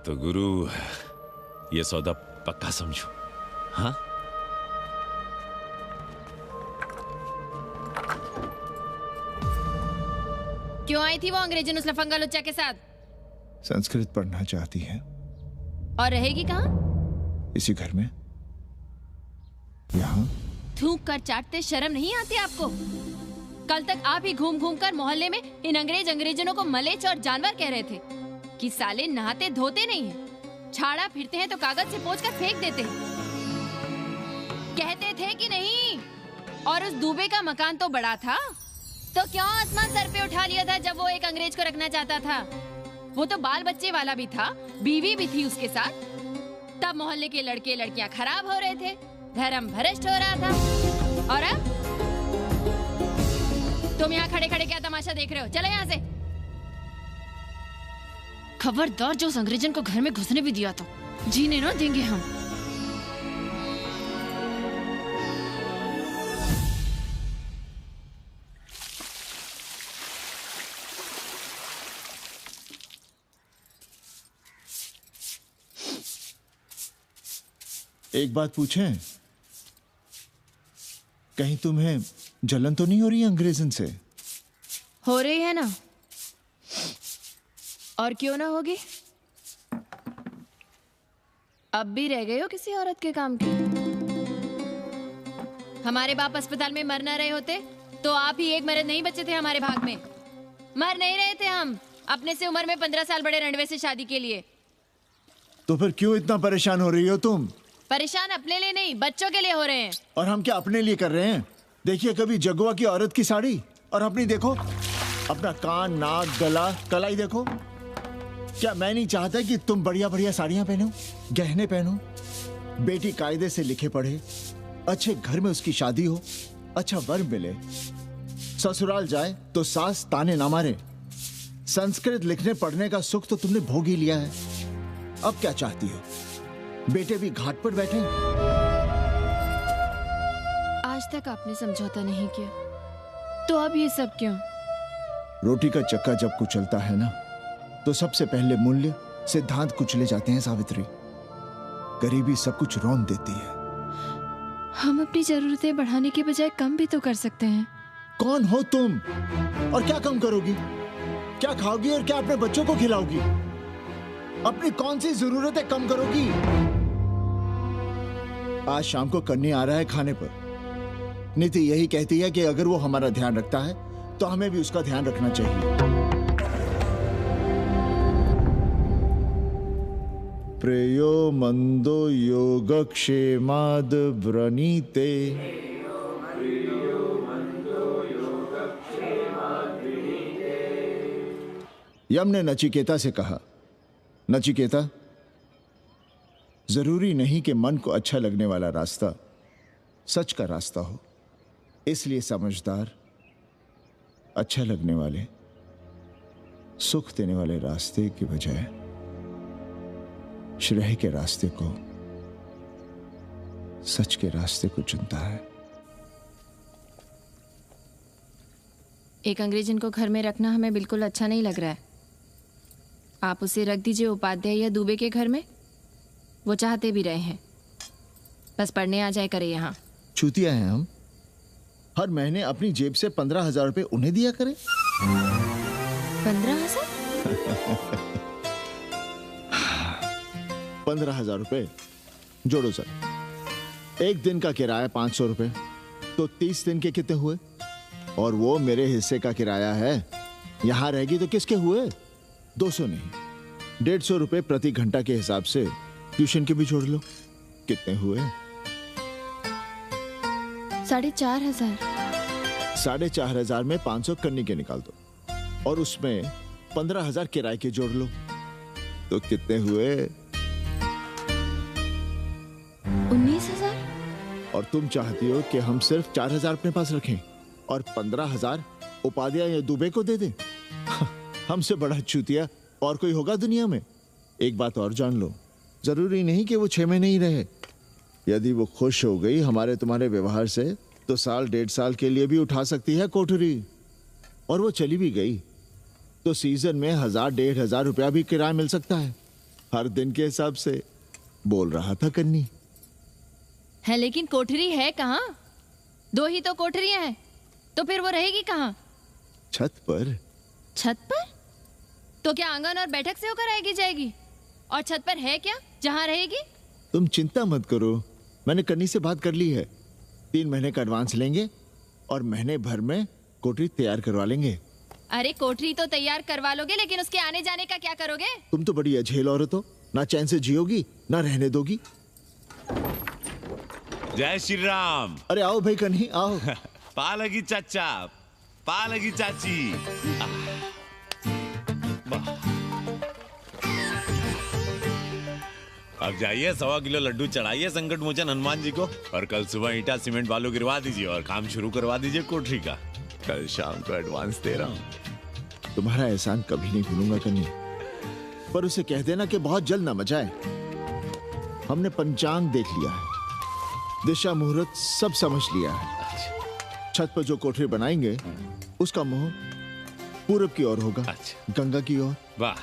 तो गुरु, ये सौदा पक्का समझो। हाँ,
क्यों आई थी वो अंग्रेजन उस लफंगा लुच्चा के साथ?
संस्कृत पढ़ना चाहती है।
और रहेगी कहाँ?
इसी घर में, यहाँ।
थूक कर चाटते शर्म नहीं आती आपको? कल तक आप ही घूम घूम कर मोहल्ले में इन अंग्रेजनों को मलेच और जानवर कह रहे थे कि साले नहाते धोते नहीं है। छाड़ा फिरते हैं तो कागज से पोंछ कर फेंक देते हैं। कहते थे कि नहीं? और उस दुबे का मकान तो बड़ा था, तो क्यों आसमान सर पे उठा लिया था जब वो एक अंग्रेज को रखना चाहता था? वो तो बाल बच्चे वाला भी था, बीवी भी थी उसके साथ। तब मोहल्ले के लड़के लड़कियां खराब हो रहे थे, धर्म भ्रष्ट हो रहा था। और अब तुम यहाँ खड़े खड़े क्या तमाशा देख रहे हो? चलो यहाँ से। खबरदार, जो उस अंग्रेजन को घर में घुसने भी दिया तो जीने ना देंगे हम।
एक बात पूछें, कहीं तुम्हें जलन तो नहीं हो रही अंग्रेजन से?
हो रही है ना, और क्यों ना होगी? अब भी रह गए हो किसी औरत के काम की? हमारे बाप अस्पताल में मर ना रहे होते तो आप ही एक मर्द नहीं बचे थे हमारे भाग में। मर नहीं रहे थे हम अपने से उम्र में 15 साल बड़े रणवे से शादी के लिए।
तो फिर क्यों इतना परेशान हो रही हो तुम?
परेशान अपने लिए नहीं, बच्चों के लिए हो रहे हैं।
और हम क्या अपने लिए कर रहे हैं? देखिए कभी जगुआ की औरत की साड़ी और अपनी देखो, अपना कान, नाक, गला, कलाई देखो। क्या मैं नहीं चाहता कि तुम बढ़िया बढ़िया साड़ियां पहनो, गहने पहनो, बेटी कायदे से लिखे पढ़े, अच्छे घर में उसकी शादी हो, अच्छा वर मिले, ससुराल जाए तो सास ताने ना मारे। संस्कृत लिखने पढ़ने का सुख तो तुमने भोग ही लिया है, अब क्या चाहती हो? बेटे भी घाट पर बैठे।
आज तक आपने समझौता नहीं किया, तो अब ये सब क्यों?
रोटी का चक्का जब कुचलता है ना, तो सबसे पहले मूल्य सिद्धांत कुचले जाते हैं सावित्री। गरीबी सब कुछ रौंद देती है।
हम अपनी जरूरतें बढ़ाने के बजाय कम भी तो कर सकते हैं।
कौन हो तुम और क्या कम करोगी? क्या खाओगी और क्या अपने बच्चों को खिलाओगी? अपनी कौन सी जरूरतें कम करोगी? आज शाम को कन्नी आ रहा है खाने पर। नीति यही कहती है कि अगर वो हमारा ध्यान रखता है तो हमें भी उसका ध्यान रखना चाहिए। प्रेयो मंदो योगक्षेमाद व्रणीते। यम ने नचिकेता से कहा, नचिकेता, जरूरी नहीं कि मन को अच्छा लगने वाला रास्ता सच का रास्ता हो। इसलिए समझदार, अच्छा लगने वाले, सुख देने वाले रास्ते की बजाय श्रेय के रास्ते को, सच के रास्ते को चुनता है।
एक अंग्रेजन को घर में रखना हमें बिल्कुल अच्छा नहीं लग रहा है। आप उसे रख दीजिए उपाध्याय या दुबे के घर में, वो चाहते भी रहे हैं। बस पढ़ने आ जाए करे यहाँ।
चूतिया हैं हम, हर महीने अपनी जेब से 15,000 रुपए उन्हें दिया करें।
15,000?
15,000 रुपए जोड़ो सर। एक दिन का किराया 500 रुपए, तो 30 दिन के कितने हुए? और वो मेरे हिस्से का किराया है। यहां रहेगी तो किसके हुए? 200 नहीं, 150 रुपए प्रति घंटा के हिसाब से ट्यूशन के भी जोड़ लो। कितने हुए?
4,500।
4,500 में 500 कन्नी के निकाल दो और उसमें 15,000 किराए के जोड़ लो, तो कितने हुए?
19,000।
और तुम चाहती हो कि हम सिर्फ 4,000 अपने पास रखें और 15,000 उपाध्याय या दुबे को दे दें? हमसे बड़ा चूतिया और कोई होगा दुनिया में? एक बात और जान लो, जरूरी नहीं कि वो 6 महीने ही रहे। यदि वो खुश हो गई हमारे तुम्हारे व्यवहार से, तो 1.5 साल के लिए भी उठा सकती है कोठरी। और वो चली भी गई तो सीजन में 1,000-1,500 रुपया भी किराया मिल सकता है, हर दिन के हिसाब से। बोल रहा था कन्नी।
है लेकिन कोठरी है कहाँ? 2 ही तो कोठरियां हैं, तो फिर वो रहेगी कहाँ?
छत पर।
छत पर? तो क्या आंगन और बैठक से होकर आएगी जाएगी? और छत पर है क्या जहाँ रहेगी?
तुम चिंता मत करो, मैंने कन्नी से बात कर ली है। 3 महीने का एडवांस लेंगे और महीने भर में कोठरी तैयार करवा लेंगे।
अरे कोठरी तो तैयार करवा लोगे, लेकिन उसके आने जाने का क्या करोगे?
तुम तो बड़ी अझेल औरत हो, ना चैन से जियोगी ना रहने दोगी।
जय श्री राम।
अरे आओ भाई कन्ही आओ।
पालगी चाचा, पालगी चाची। अब जाइए 1.25 किलो लड्डू चढ़ाइए संकट मोचन हनुमान जी को, और कल सुबह ईटा सीमेंट बालू गिरवा दीजिए और काम शुरू करवा दीजिए कोठरी का। कल शाम को एडवांस दे रहा हूँ।
तुम्हारा एहसान कभी नहीं भूलूंगा कन्ही, पर उसे कह देना कि बहुत जल्द ना मचाए। हमने पंचांग देख लिया है, दिशा मुहूर्त सब समझ लिया है। छत पर जो कोठरी बनाएंगे उसका मुंह पूरब की ओर होगा, गंगा की ओर।
वाह।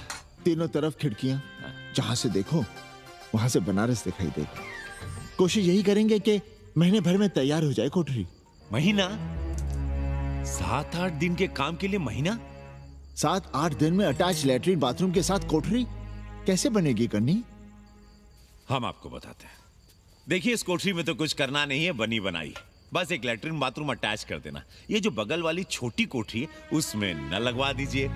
तीनों तरफ खिड़कियां, जहां से देखो वहां से बनारस दिखाई देगा। कोशिश यही करेंगे कि महीने भर में तैयार हो जाए कोठरी।
महीना? 7-8 दिन के काम के लिए महीना?
7-8 दिन में अटैच लैट्रिन बाथरूम के साथ कोठरी कैसे बनेगी कन्नी?
हम आपको बताते हैं। देखिए, इस कोठरी में तो कुछ करना नहीं है, बनी बनाई। बस एक लैट्रिन बाथरूम अटैच कर देना। ये जो बगल वाली छोटी कोठरी है उसमें नल लगवा दीजिए,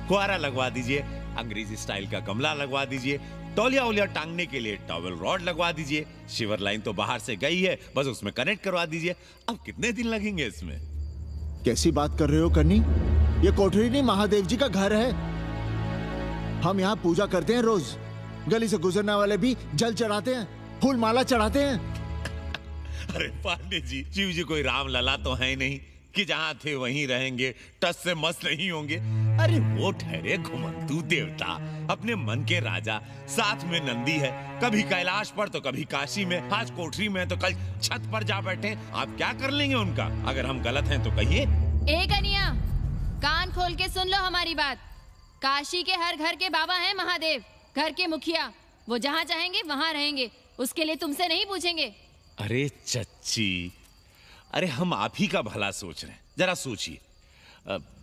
फुहारा लगवा दीजिए, अंग्रेजी स्टाइल का गमला लगवा दीजिए, तौलिया उलिया टांगने के लिए टॉवेल रॉड लगवा दीजिए। शिवर लाइन तो बाहर से गई है, बस उसमें कनेक्ट करवा दीजिए। अब कितने दिन लगेंगे इसमें?
कैसी बात कर रहे हो कन्नी? ये कोठरी नहीं, महादेव जी का घर है। हम यहाँ पूजा करते हैं रोज। गली से गुजरने वाले भी जल चढ़ाते हैं, फूल माला चढ़ाते हैं।
अरे पांडे जी, शिव जी कोई राम लला तो है नहीं कि जहां थे वहीं रहेंगे, टस से मस नहीं होंगे। अरे वो ठहरे घुमंतू देवता, अपने मन के राजा, साथ में नंदी है, कभी कैलाश पर तो कभी काशी में, आज कोठरी में तो कल छत पर जा बैठे। आप क्या कर लेंगे उनका? अगर हम गलत हैं तो कहिए।
ए कन्या, कान खोल के सुन लो हमारी बात। काशी के हर घर के बाबा हैं महादेव, घर के मुखिया। वो जहाँ चाहेंगे वहाँ रहेंगे, उसके लिए तुमसे नहीं पूछेंगे।
अरे चच्ची, अरे हम आप ही का भला सोच रहे हैं, जरा सोचिए।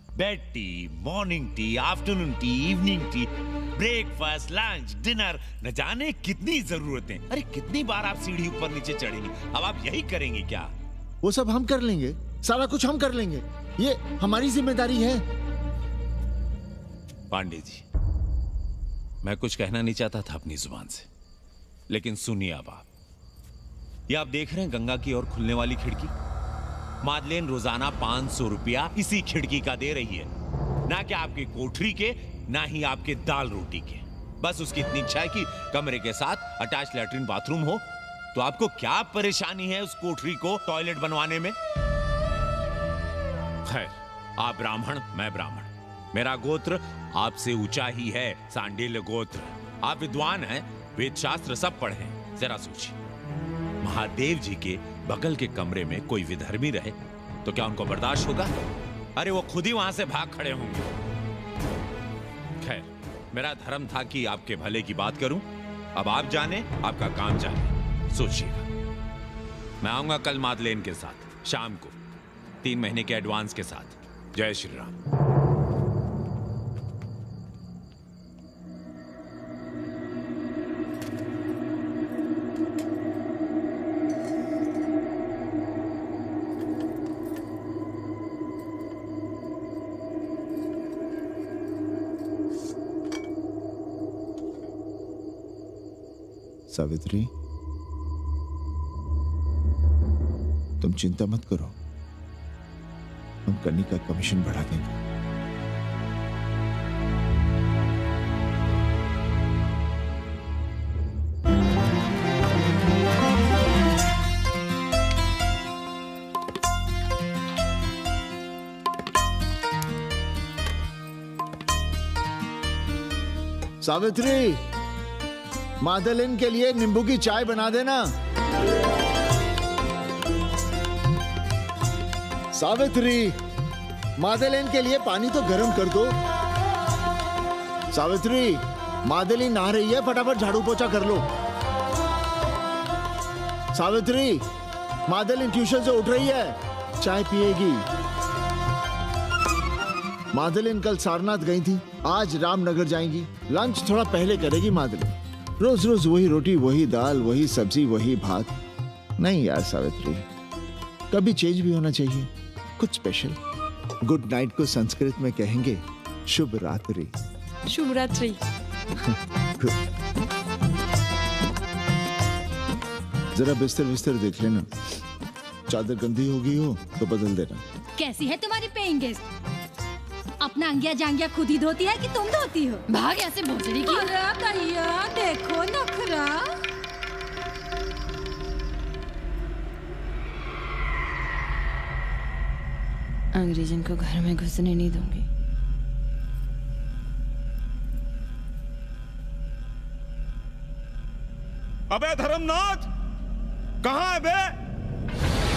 Bed tea, morning tea, afternoon T, evening tea, breakfast, lunch, dinner, न जाने कितनी जरूरतें। अरे कितनी बार आप सीढ़ी ऊपर नीचे चढ़ेंगे। अब आप यही करेंगे क्या?
वो सब हम कर लेंगे, सारा कुछ हम कर लेंगे, ये हमारी जिम्मेदारी है।
पांडे जी, मैं कुछ कहना नहीं चाहता था अपनी जुबान से, लेकिन सुनिए अब आप। ये आप देख रहे हैं गंगा की ओर खुलने वाली खिड़की? मादलेन रोजाना 500 रुपया इसी खिड़की का दे रही है, ना कि आपकी कोठरी के, ना ही आपके दाल रोटी के। बस उसकी इतनी इच्छा है कि कमरे के साथ अटैच लैट्रिन बाथरूम हो। तो आपको क्या परेशानी है उस कोठरी को टॉयलेट बनवाने में? खैर, आप ब्राह्मण, मैं ब्राह्मण, मेरा गोत्र आपसे ऊंचा ही है, सांडिल्य गोत्र। आप विद्वान हैं, वेद शास्त्र सब पढ़े हैं। जरा सोचिए, महादेव जी के बगल के कमरे में कोई विधर्मी रहे तो क्या उनको बर्दाश्त होगा? अरे वो खुद ही वहां से भाग खड़े होंगे। खैर, मेरा धर्म था कि आपके भले की बात करूं। अब आप जाने, आपका काम जाने। सोचिएगा। मैं आऊंगा कल मादलेन के साथ शाम को, 3 महीने के एडवांस के साथ। जय श्री राम।
सावित्री, तुम चिंता मत करो, हम कन्नी का कमीशन बढ़ा देंगे। सावित्री, मादलिन के लिए नींबू की चाय बना देना। सावित्री, मादलिन के लिए पानी तो गर्म कर दो। सावित्री, मादलिन नहा रही है, फटाफट झाड़ू पोछा कर लो। सावित्री, मादलिन ट्यूशन से उठ रही है, चाय पिएगी। मादलिन कल सारनाथ गई थी, आज रामनगर जाएंगी। लंच थोड़ा पहले करेगी मादलिन। रोज रोज वही रोटी, वही दाल, वही सब्जी, वही भात। नहीं यार सावित्री, कभी चेंज भी होना चाहिए, कुछ स्पेशल। गुड नाइट को संस्कृत में कहेंगे शुभ रात्रि।
शुभ रात्रि।
जरा बिस्तर बिस्तर देख लेना, चादर गंदी हो गई हो तो बदल देना।
कैसी है तुम्हारी पेइंग गेस्ट? अपना अंगिया जांगिया खुद ही धोती है कि तुम धोती हो?
भाग ऐसे भोसड़ी की।
अरे भैया देखो नखरा।
अंग्रेजन को घर में घुसने नहीं दूंगी।
अबे धर्मनाथ, कहाँ है बे?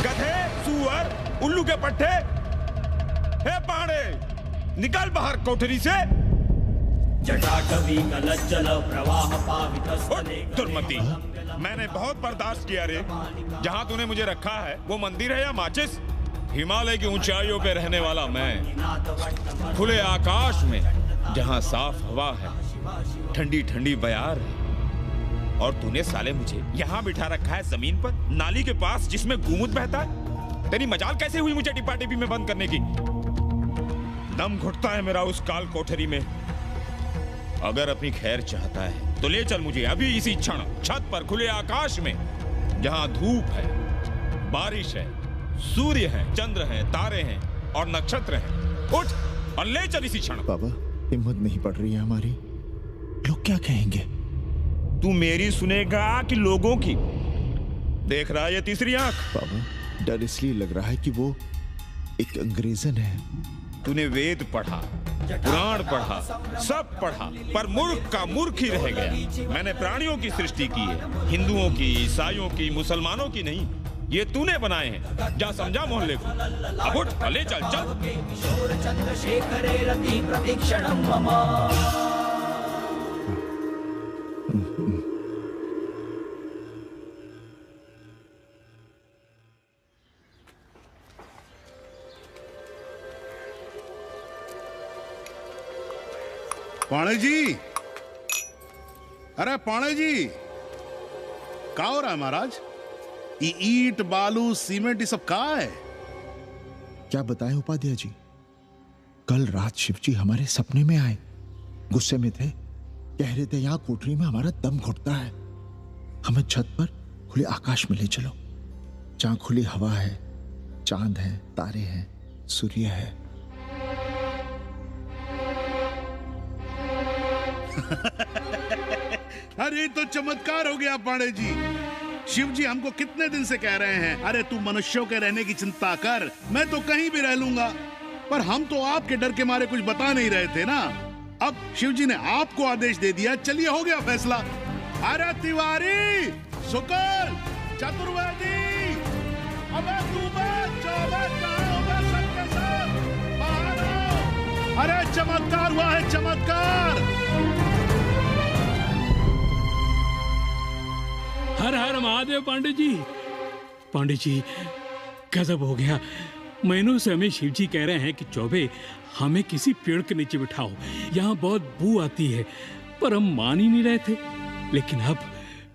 गधे, सुअर, उल्लू के पट्टे। हे पाड़े, निकल बाहर कोठरी से।
जटाटवी कलज्जल प्रवाह पावितस्तने।
दुर्मति, मैंने बहुत बर्दाश्त किया रे। जहाँ तूने मुझे रखा है वो मंदिर है या माचिस? हिमालय की ऊंचाइयों पे रहने वाला मैं, खुले आकाश में जहाँ साफ हवा है, ठंडी ठंडी बयार है, और तूने साले मुझे यहाँ बिठा रखा है जमीन पर, नाली के पास जिसमें गूमुत बहता है। तेरी मजाल कैसे हुई मुझे टिपा टिपी में बंद करने की? दम घुटता है मेरा उस काल कोठरी में। अगर अपनी खैर चाहता है तो ले चल मुझे अभी इसी क्षण छत पर खुले आकाश में, जहाँ धूप है, बारिश है, सूर्य है, चंद्र है, तारे हैं और नक्षत्र हैं। उठ और ले चल इसी क्षण।
बाबा, हिम्मत नहीं पड़ रही है हमारी। लोग क्या कहेंगे?
तू मेरी सुनेगा कि लोगों की? देख रहा है ये तीसरी आंख?
बाबा, डर इसलिए लग रहा है कि वो एक अंग्रेजन है।
तूने वेद पढ़ा, पुराण पढ़ा, सब पढ़ा, पर मूर्ख का मूर्ख ही रह गया। मैंने प्राणियों की सृष्टि की है, हिंदुओं की, ईसाइयों की, मुसलमानों की नहीं। ये तूने बनाए हैं। जा समझा मोहल्ले को। अब उठ, ले चल चल।
पाणे जी, अरे पाणे जी, क्या हो रहा है महाराज? ये ईंट, बालू, सीमेंट, ये सब कहाँ है?
क्या बताएं उपाध्याय जी, कल रात शिवजी हमारे सपने में आए। गुस्से में थे, कह रहे थे यहाँ कोठरी में हमारा दम घुटता है, हमें छत पर खुले आकाश में ले चलो, जहां खुली हवा है, चांद है, तारे हैं, सूर्य है।
अरे तो चमत्कार हो गया पाणे जी। शिव जी हमको कितने दिन से कह रहे हैं, अरे तू मनुष्यों के रहने की चिंता कर, मैं तो कहीं भी रह लूंगा। पर हम तो आपके डर के मारे कुछ बता नहीं रहे थे ना। अब शिव जी ने आपको आदेश दे दिया, चलिए हो गया फैसला। अरे तिवारी, शुक्ल, चतुर्वेदी, अबे तू बच, सबके साथ बाहर आओ। अरे चमत्कार हुआ है, चमत्कार।
हर हर महादेव पांडे जी। पांडे जी, गजब हो गया। महीनों से हमें शिव जी कह रहे हैं कि चौबे हमें किसी पेड़ के नीचे बिठाओ, यहाँ बहुत बू आती है, पर हम मान ही नहीं रहे थे। लेकिन अब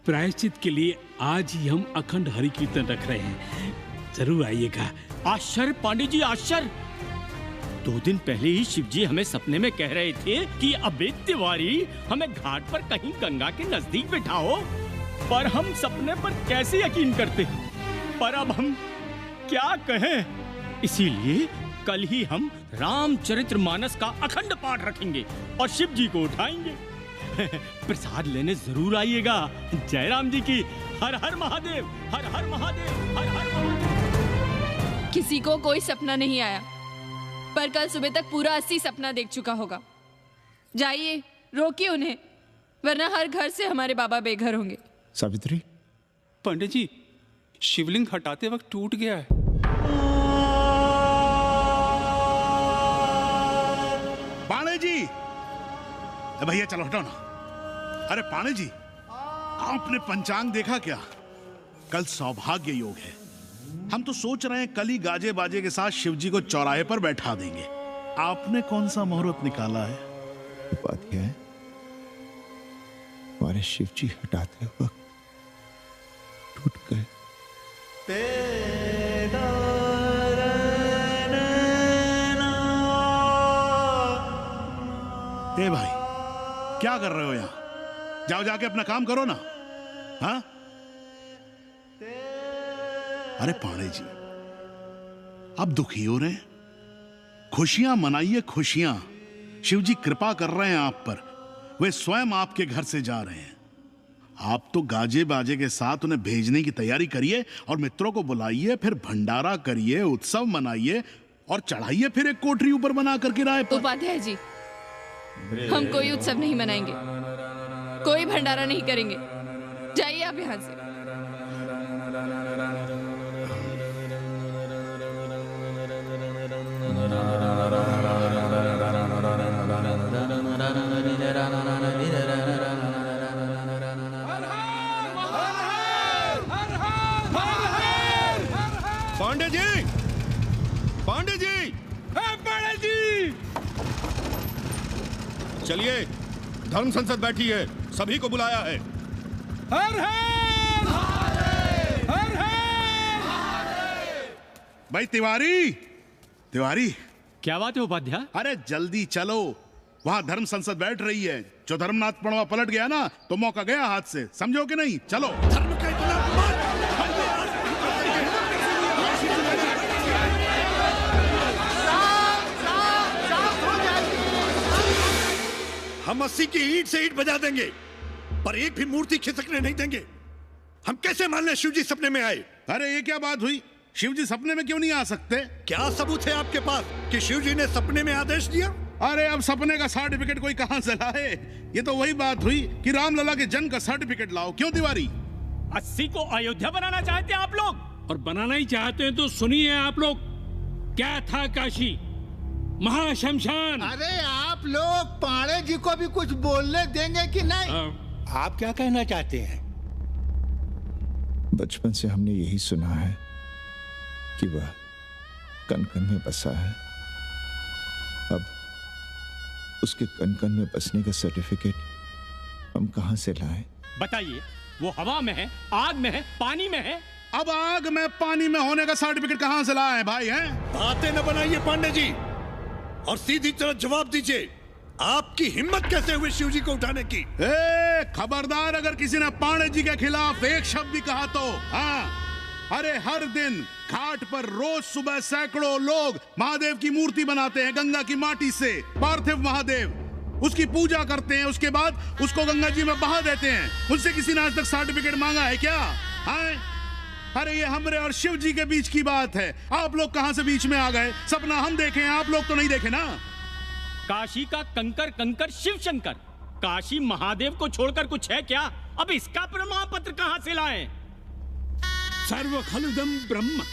प्रायश्चित के लिए आज ही हम अखंड हरि कीर्तन रख रहे हैं, जरूर आइएगा।
आश्चर्य पांडे जी, आश्चर्य। 2 दिन पहले ही शिव जी हमें सपने में कह रहे थे कि अबे तिवारी, हमें घाट पर कहीं गंगा के नजदीक बिठाओ, पर हम सपने पर कैसे यकीन करते? पर अब हम क्या कहें? इसीलिए कल ही हम रामचरितमानस का अखंड पाठ रखेंगे और शिव जी को उठाएंगे। प्रसाद लेने जरूर आइएगा। जय राम जी की। हर हर महादेव, हर हर महादेव, हर हर महादेव।
किसी को कोई सपना नहीं आया, पर कल सुबह तक पूरा 80 सपना देख चुका होगा। जाइए, रोकिए उन्हें, वरना हर घर से हमारे बाबा बेघर होंगे।
सावित्री,
पंडित जी, शिवलिंग हटाते वक्त टूट गया है।
पाणे जी, भैया चलो हटाओ ना। अरे पाणे जी, आपने पंचांग देखा क्या? कल सौभाग्य योग है। हम तो सोच रहे हैं कल ही गाजे बाजे के साथ शिवजी को चौराहे पर बैठा देंगे। आपने कौन सा मुहूर्त निकाला है?
उपाध्याय, हमारे शिवजी हटाते वक्त टूट गए।
ए भाई, क्या कर रहे हो यहाँ? जाओ जाके अपना काम करो ना। हाँ? अरे पांडे जी, अब दुखी हो रहे हैं? खुशियां मनाइए, खुशियां। शिव जी कृपा कर रहे हैं आप पर। वे स्वयं आपके घर से जा रहे हैं। आप तो गाजे बाजे के साथ उन्हें भेजने की तैयारी करिए और मित्रों को बुलाइए, फिर भंडारा करिए, उत्सव मनाइए और चढ़ाइए फिर एक कोठरी ऊपर बना कर किराए पर।
उपाध्याय जी, हम कोई उत्सव नहीं मनाएंगे, कोई भंडारा नहीं करेंगे। जाइए आप यहाँ से।
पांडे जी, पांडे जी, पांडे जी, चलिए, धर्म संसद बैठी है, सभी को बुलाया है।
हर हर हर हर। भाई तिवारी, तिवारी,
क्या बात है उपाध्याय?
अरे जल्दी चलो, वहां धर्म संसद बैठ रही है। जो धर्मनाथ पड़वा पलट गया ना तो मौका गया हाथ से, समझो कि नहीं? चलो। धर्म का इतना
हम 80 की ईंट से ईंट बजा देंगे, पर एक भी मूर्ति खिसकने नहीं देंगे। हम कैसे मान लें शिव जी सपने में आए?
अरे ये क्या बात हुई? शिव जी सपने में क्यों नहीं आ सकते?
क्या सबूत है आपके पास कि शिव जी ने सपने में आदेश दिया?
अरे अब सपने का सर्टिफिकेट कोई कहां से लाए? ये तो वही बात हुई कि रामलला के जन्म का सर्टिफिकेट लाओ। क्यों तिवारी?
80 को अयोध्या बनाना चाहते हैं आप लोग?
और बनाना ही चाहते हैं तो सुनिए आप लोग, क्या था काशी महाशमशान।
अरे आप लोग पांडे जी को भी कुछ बोलने देंगे कि नहीं?
आप क्या कहना चाहते हैं?
बचपन से हमने यही सुना है कि वह कन कन में बसा है। अब उसके कन कन में बसने का सर्टिफिकेट हम कहां से लाएं?
बताइए, वो हवा में है, आग में है, पानी में है?
अब आग में पानी में होने का सर्टिफिकेट कहां से लाए भाई? हैं?
बातें न बनाइए पांडे जी, और सीधी तरह जवाब दीजिए, आपकी हिम्मत कैसे हुई शिव जी को उठाने की?
खबरदार, अगर किसी ने पांडे जी के खिलाफ एक शब्द भी कहा तो। हाँ, अरे हर दिन घाट पर रोज सुबह सैकड़ों लोग महादेव की मूर्ति बनाते हैं गंगा की माटी से। पार्थिव महादेव, उसकी पूजा करते हैं, उसके बाद उसको गंगा जी में बहा देते हैं। उनसे किसी ने आज तक सर्टिफिकेट मांगा है क्या? हाँ? अरे ये हमरे और शिव जी के बीच की बात है। आप लोग कहां से बीच में आ गए? सपना हम देखे हैं, आप लोग तो नहीं देखे ना।
काशी का कंकर कंकर शिव शंकर, काशी महादेव को छोड़कर कुछ है क्या? अब इसका प्रमाण पत्र कहां से लाएं?
सर्व खलुदम ब्रह्म,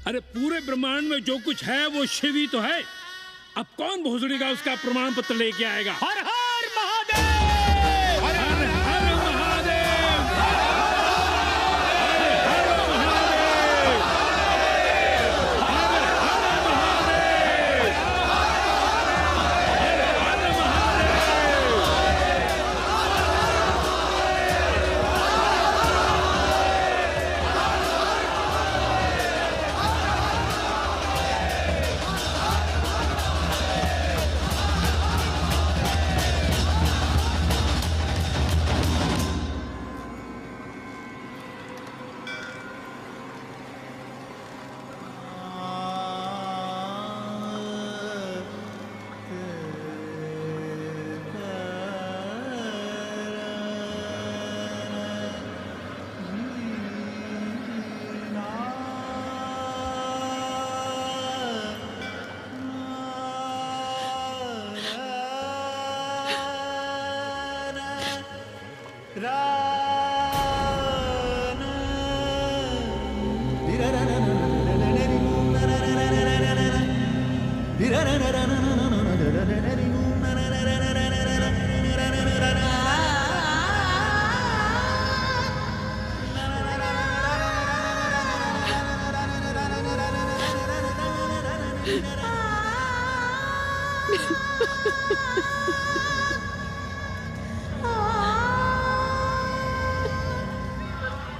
अरे पूरे ब्रह्मांड में जो कुछ है वो शिव ही तो है। अब कौन भोसड़ी का उसका प्रमाण पत्र लेके आएगा?
हर हर महादेव,
हर हर महादेव।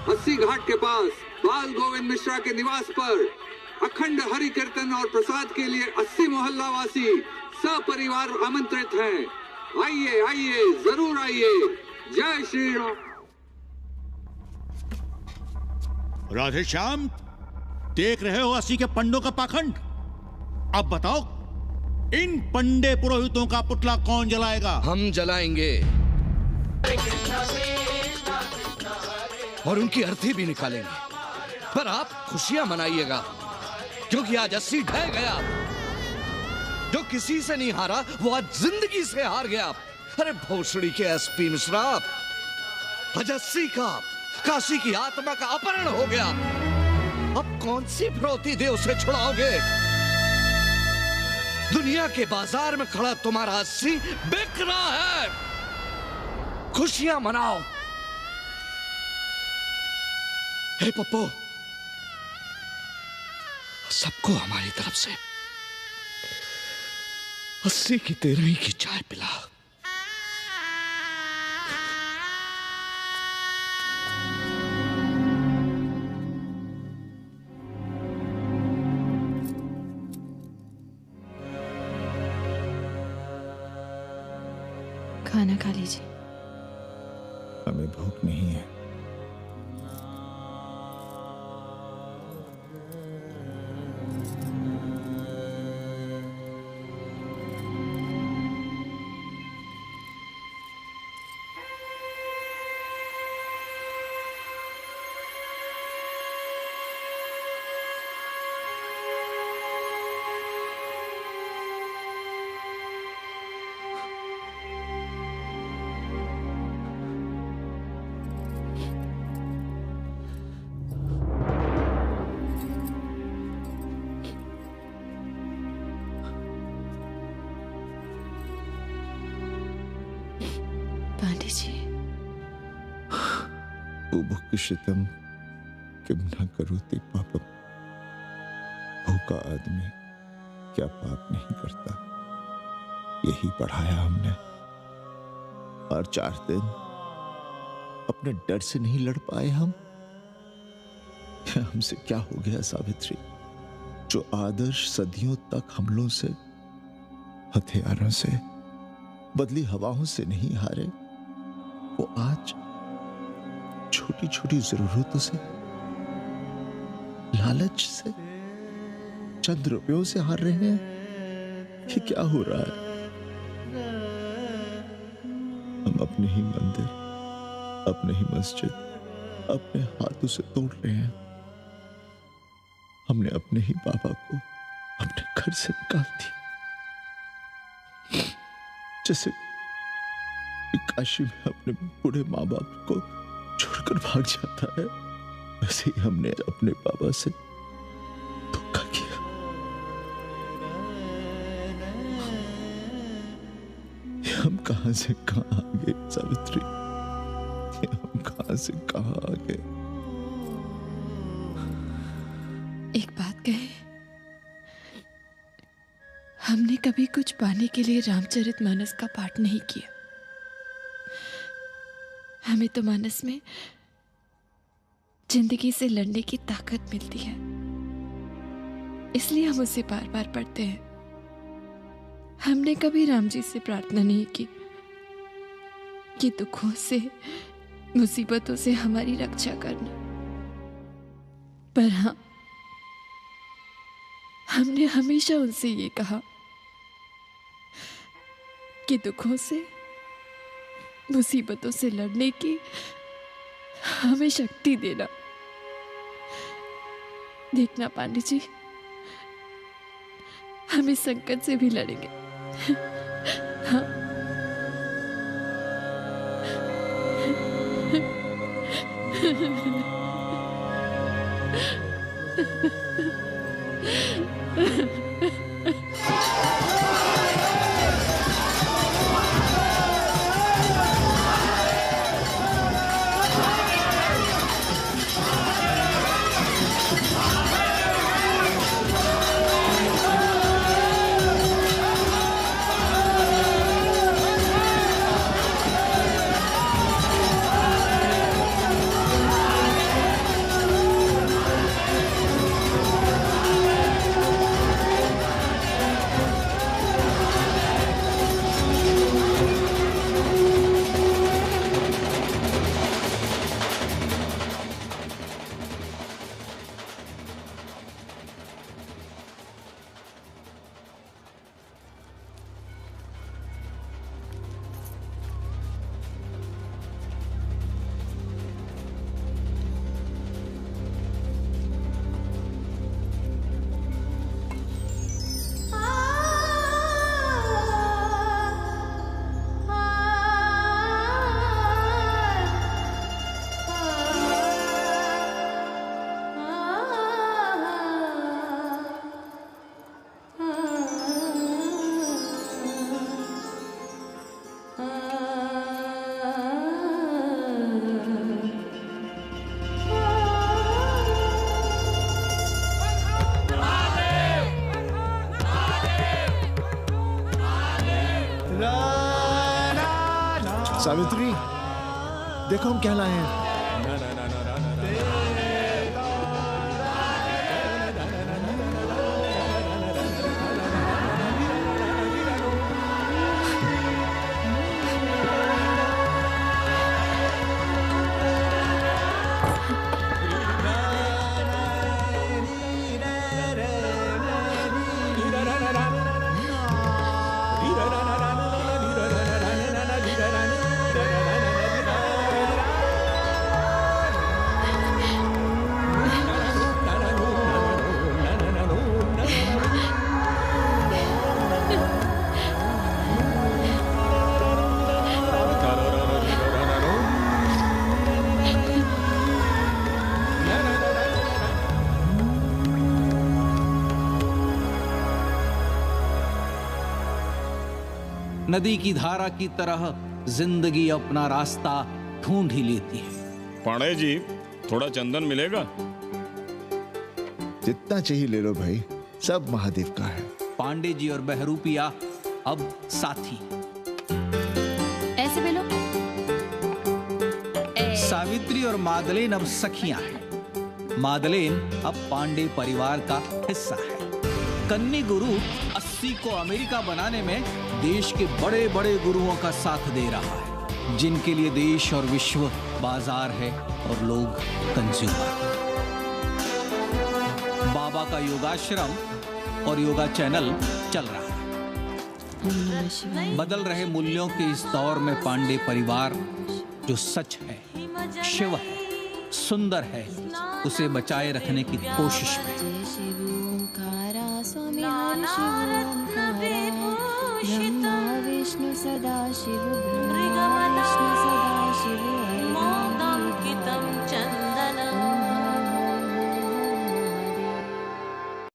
अस्सी घाट के पास बाल गोविंद मिश्रा के निवास पर अखंड हरि कीर्तन और प्रसाद के लिए 80 मोहल्ला वासी सपरिवार आमंत्रित हैं। आइए आइए, जरूर आइए। जय श्री राम।
राधे श्याम, देख रहे हो 80 के पंडों का पाखंड। अब बताओ, इन पंडे पुरोहितों का पुतला कौन जलाएगा?
हम जलाएंगे और उनकी अर्थी भी निकालेंगे। पर आप खुशियां मनाइएगा, क्योंकि आज 80 ढह गया। जो किसी से नहीं हारा, वो आज जिंदगी से हार गया। अरे भोसड़ी के एसपी मिश्रा, आज 80 का काशी की आत्मा का अपहरण हो गया। अब कौन सी फिरौती दे उसे छुड़ाओगे? दुनिया के बाजार में खड़ा तुम्हारा 80 बिक रहा है। खुशियां मनाओ। हे पप्पू, सबको हमारी तरफ से 80 की 13 की चाय पिला।
खाना खा लीजिए।
हमें भूख नहीं है।
पांडे जी,
बुभुक्षितम किम न करोति पापम। भूखा आदमी क्या पाप नहीं करता, यही पढ़ाया हमने। और 4 दिन अपने डर से नहीं लड़ पाए हम। हमसे क्या हो गया सावित्री? जो आदर्श सदियों तक हमलों से, हथियारों से, बदली हवाओं से नहीं हारे, वो आज छोटी छोटी जरूरतों से, लालच से, चंद रुपयों से हार रहे हैं। ये क्या हो रहा है? हम अपने ही मंदिर, अपने ही मस्जिद अपने हाथों से तोड़ रहे हैं। हमने अपने ही बाबा को अपने घर से निकाल दिया। जैसे काशी में अपने बूढ़े माँ बाप को छोड़कर भाग जाता है, वैसे ही हमने अपने बाबा से धोखा किया। ये हम कहां से कहां आ गए सावित्री? ये हम कहां से कहां आ गए?
एक बात कहे, हमने कभी कुछ पाने के लिए रामचरितमानस का पाठ नहीं किया। हमें तो मानस में जिंदगी से लड़ने की ताकत मिलती है, इसलिए हम उसे बार बार पढ़ते हैं। हमने कभी राम जी से प्रार्थना नहीं की कि दुखों से, मुसीबतों से हमारी रक्षा करना। पर हाँ, हमने हमेशा उनसे ये कहा कि दुखों से, मुसीबतों से लड़ने की हमें शक्ति देना। देखना पांडे जी, हम इस संकट से भी लड़ेंगे। हाँ।
सावित्री, देखो हम क्या लाए हैं।
नदी की धारा की तरह जिंदगी अपना रास्ता ढूंढ ही लेती है।
पांडे जी, थोड़ा चंदन मिलेगा?
जितना चाहिए ले लो भाई, सब महादेव का है।
पांडे जी और बहरूपिया अब साथी।
ऐसे बेलो।
सावित्री और मादलेन अब सखियां हैं। मादलेन अब पांडे परिवार का हिस्सा है। कन्नी गुरु 80 को अमेरिका बनाने में देश के बड़े बड़े गुरुओं का साथ दे रहा है, जिनके लिए देश और विश्व बाजार है और लोग कंज्यूमर। बाबा का योगाश्रम और योगा चैनल चल रहा है। बदल रहे मूल्यों के इस दौर में पांडे परिवार जो सच है, शिव है, सुंदर है, उसे बचाए रखने की कोशिश में।
स्वामी हरि शिव ब्रह्मा विष्णु सदा शिव ब्रह्मा विष्णु सदा शिव